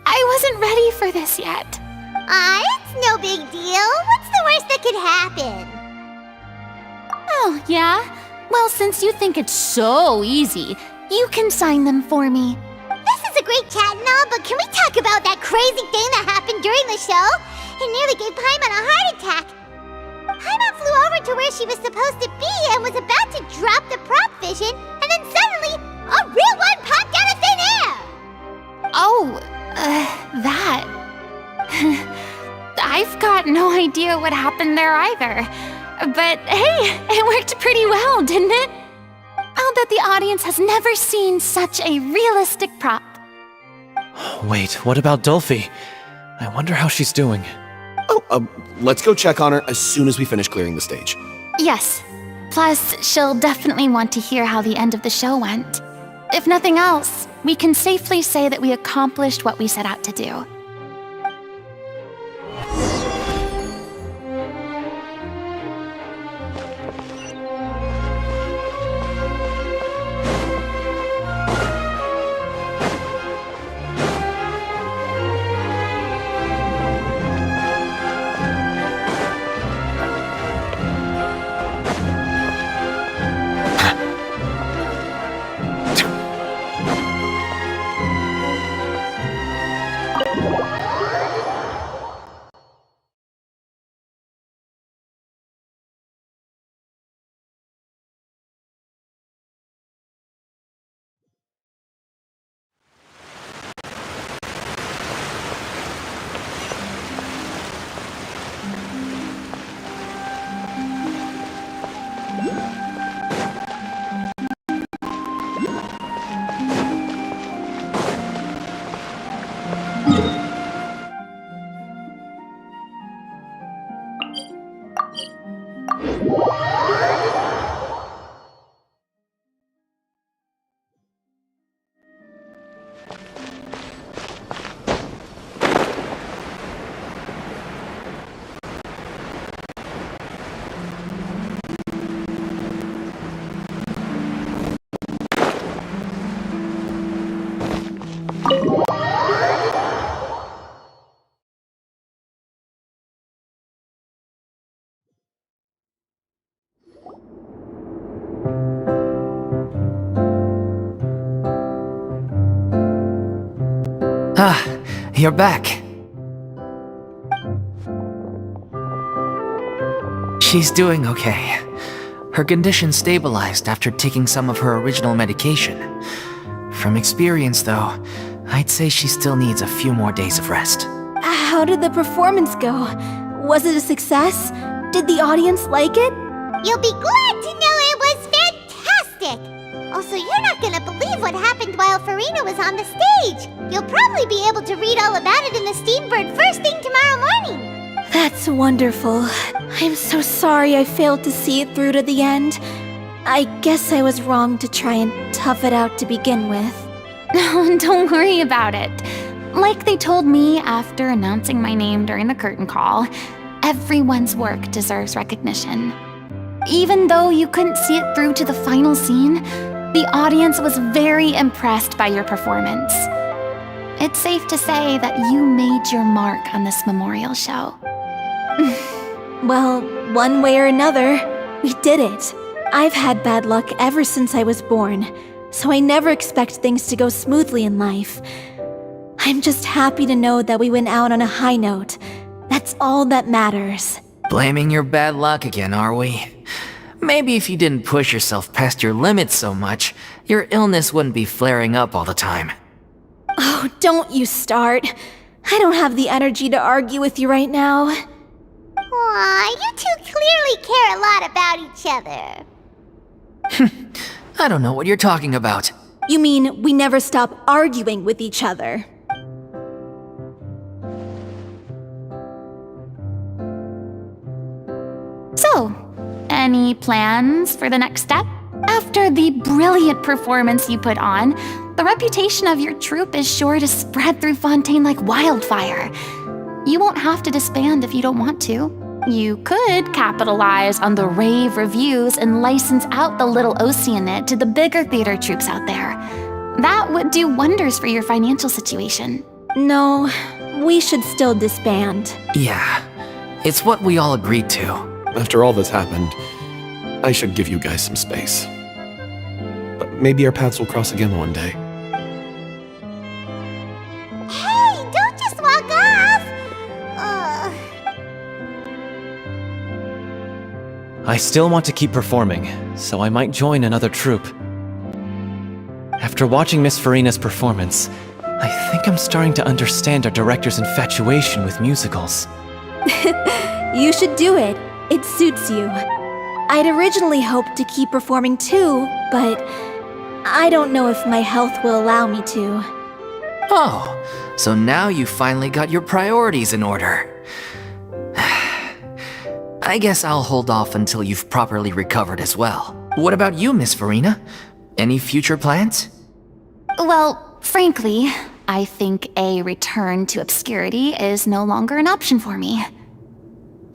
S4: I wasn't ready for this yet.
S1: It's no big deal. What's the worst that could happen?
S4: Oh, yeah? Well, since you think it's so easy, you can sign them for me.
S1: This is a great chat and all, but can we talk about that crazy thing that happened during the show? It nearly gave Paimon a heart attack. Paimon flew over to where she was supposed to be and was about to drop the prop vision, and then suddenly, a real one popped out of thin air!
S4: Oh, that. I've got no idea what happened there either. But hey, it worked pretty well, didn't it? I'll bet the audience has never seen such a realistic prop.
S9: Wait, what about Dolphy? I wonder how she's doing.
S10: Oh, let's go check on her as soon as we finish clearing the stage.
S4: Yes. Plus, she'll definitely want to hear how the end of the show went. If nothing else, we can safely say that we accomplished what we set out to do.
S3: You're back. She's doing okay. Her condition stabilized after taking some of her original medication. From experience, though, I'd say she still needs a few more days of rest.
S5: How did the performance go? Was it a success? Did the audience like it?
S1: You'll be glad to know it was fantastic! Also, you're not gonna believe what happened while while Furina was on the stage. You'll probably be able to read all about it in the Steambird first thing tomorrow morning.
S5: That's wonderful. I'm so sorry I failed to see it through to the end. I guess I was wrong to try and tough it out to begin with.
S4: Don't worry about it. Like they told me after announcing my name during the curtain call, everyone's work deserves recognition. Even though you couldn't see it through to the final scene, the audience was very impressed by your performance. It's safe to say that you made your mark on this memorial show.
S5: Well, one way or another, we did it. I've had bad luck ever since I was born, so I never expect things to go smoothly in life. I'm just happy to know that we went out on a high note. That's all that matters.
S3: Blaming your bad luck again, are we? Maybe if you didn't push yourself past your limits so much, your illness wouldn't be flaring up all the time.
S5: Oh, don't you start. I don't have the energy to argue with you right now.
S1: Aw, you two clearly care a lot about each other.
S3: I don't know what you're talking about.
S5: You mean we never stop arguing with each other?
S4: So, any plans for the next step? After the brilliant performance you put on, the reputation of your troupe is sure to spread through Fontaine like wildfire. You won't have to disband if you don't want to. You could capitalize on the rave reviews and license out the Little Oceanid to the bigger theater troupes out there. That would do wonders for your financial situation.
S5: No, we should still disband.
S3: Yeah, it's what we all agreed to.
S10: After all that's happened, I should give you guys some space. But maybe our paths will cross again one day.
S1: Hey, don't just walk off!
S9: I still want to keep performing, so I might join another troupe. After watching Miss Furina's performance, I think I'm starting to understand our director's infatuation with musicals.
S5: You should do it. It suits you. I'd originally hoped to keep performing too, but I don't know if my health will allow me to.
S3: Oh, so now you finally got your priorities in order. I guess I'll hold off until you've properly recovered as well. What about you, Miss Furina? Any future plans?
S4: Well, frankly, I think a return to obscurity is no longer an option for me.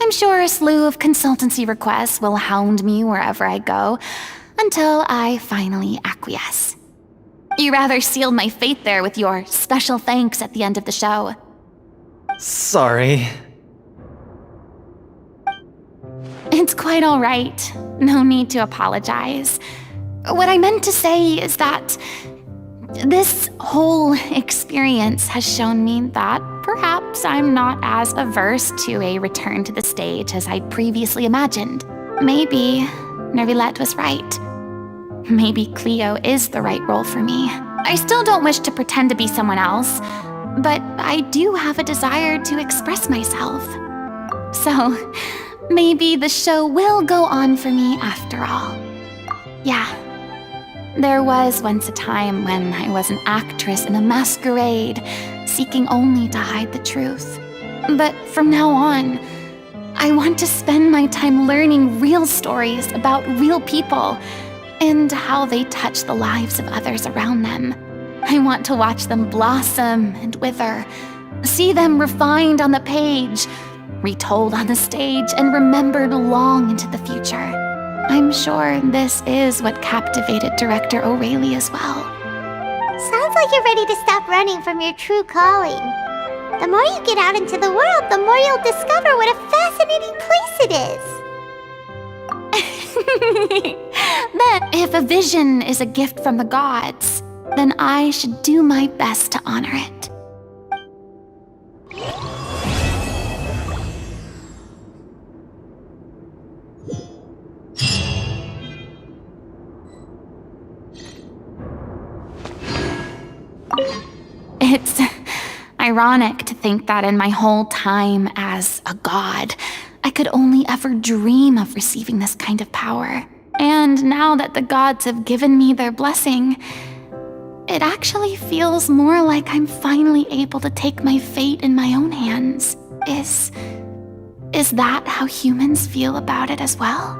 S4: I'm sure a slew of consultancy requests will hound me wherever I go until I finally acquiesce. You rather sealed my fate there with your special thanks at the end of the show.
S9: Sorry.
S4: It's quite all right. No need to apologize. What I meant to say is that this whole experience has shown me that perhaps I'm not as averse to a return to the stage as I'd previously imagined. Maybe Nervilette was right. Maybe Cleo is the right role for me. I still don't wish to pretend to be someone else, but I do have a desire to express myself. So, maybe the show will go on for me after all. Yeah. There was once a time when I was an actress in a masquerade, seeking only to hide the truth. But from now on, I want to spend my time learning real stories about real people and how they touch the lives of others around them. I want to watch them blossom and wither, see them refined on the page, retold on the stage, and remembered long into the future. I'm sure this is what captivated director O'Reilly as well.
S1: Sounds like you're ready to stop running from your true calling. The more you get out into the world, the more you'll discover what a fascinating place it is.
S4: That if a vision is a gift from the gods, then I should do my best to honor it. It's ironic to think that in my whole time as a god, I could only ever dream of receiving this kind of power. And now that the gods have given me their blessing, It actually feels more like I'm finally able to take my fate in my own hands. Is that how humans feel about it as well?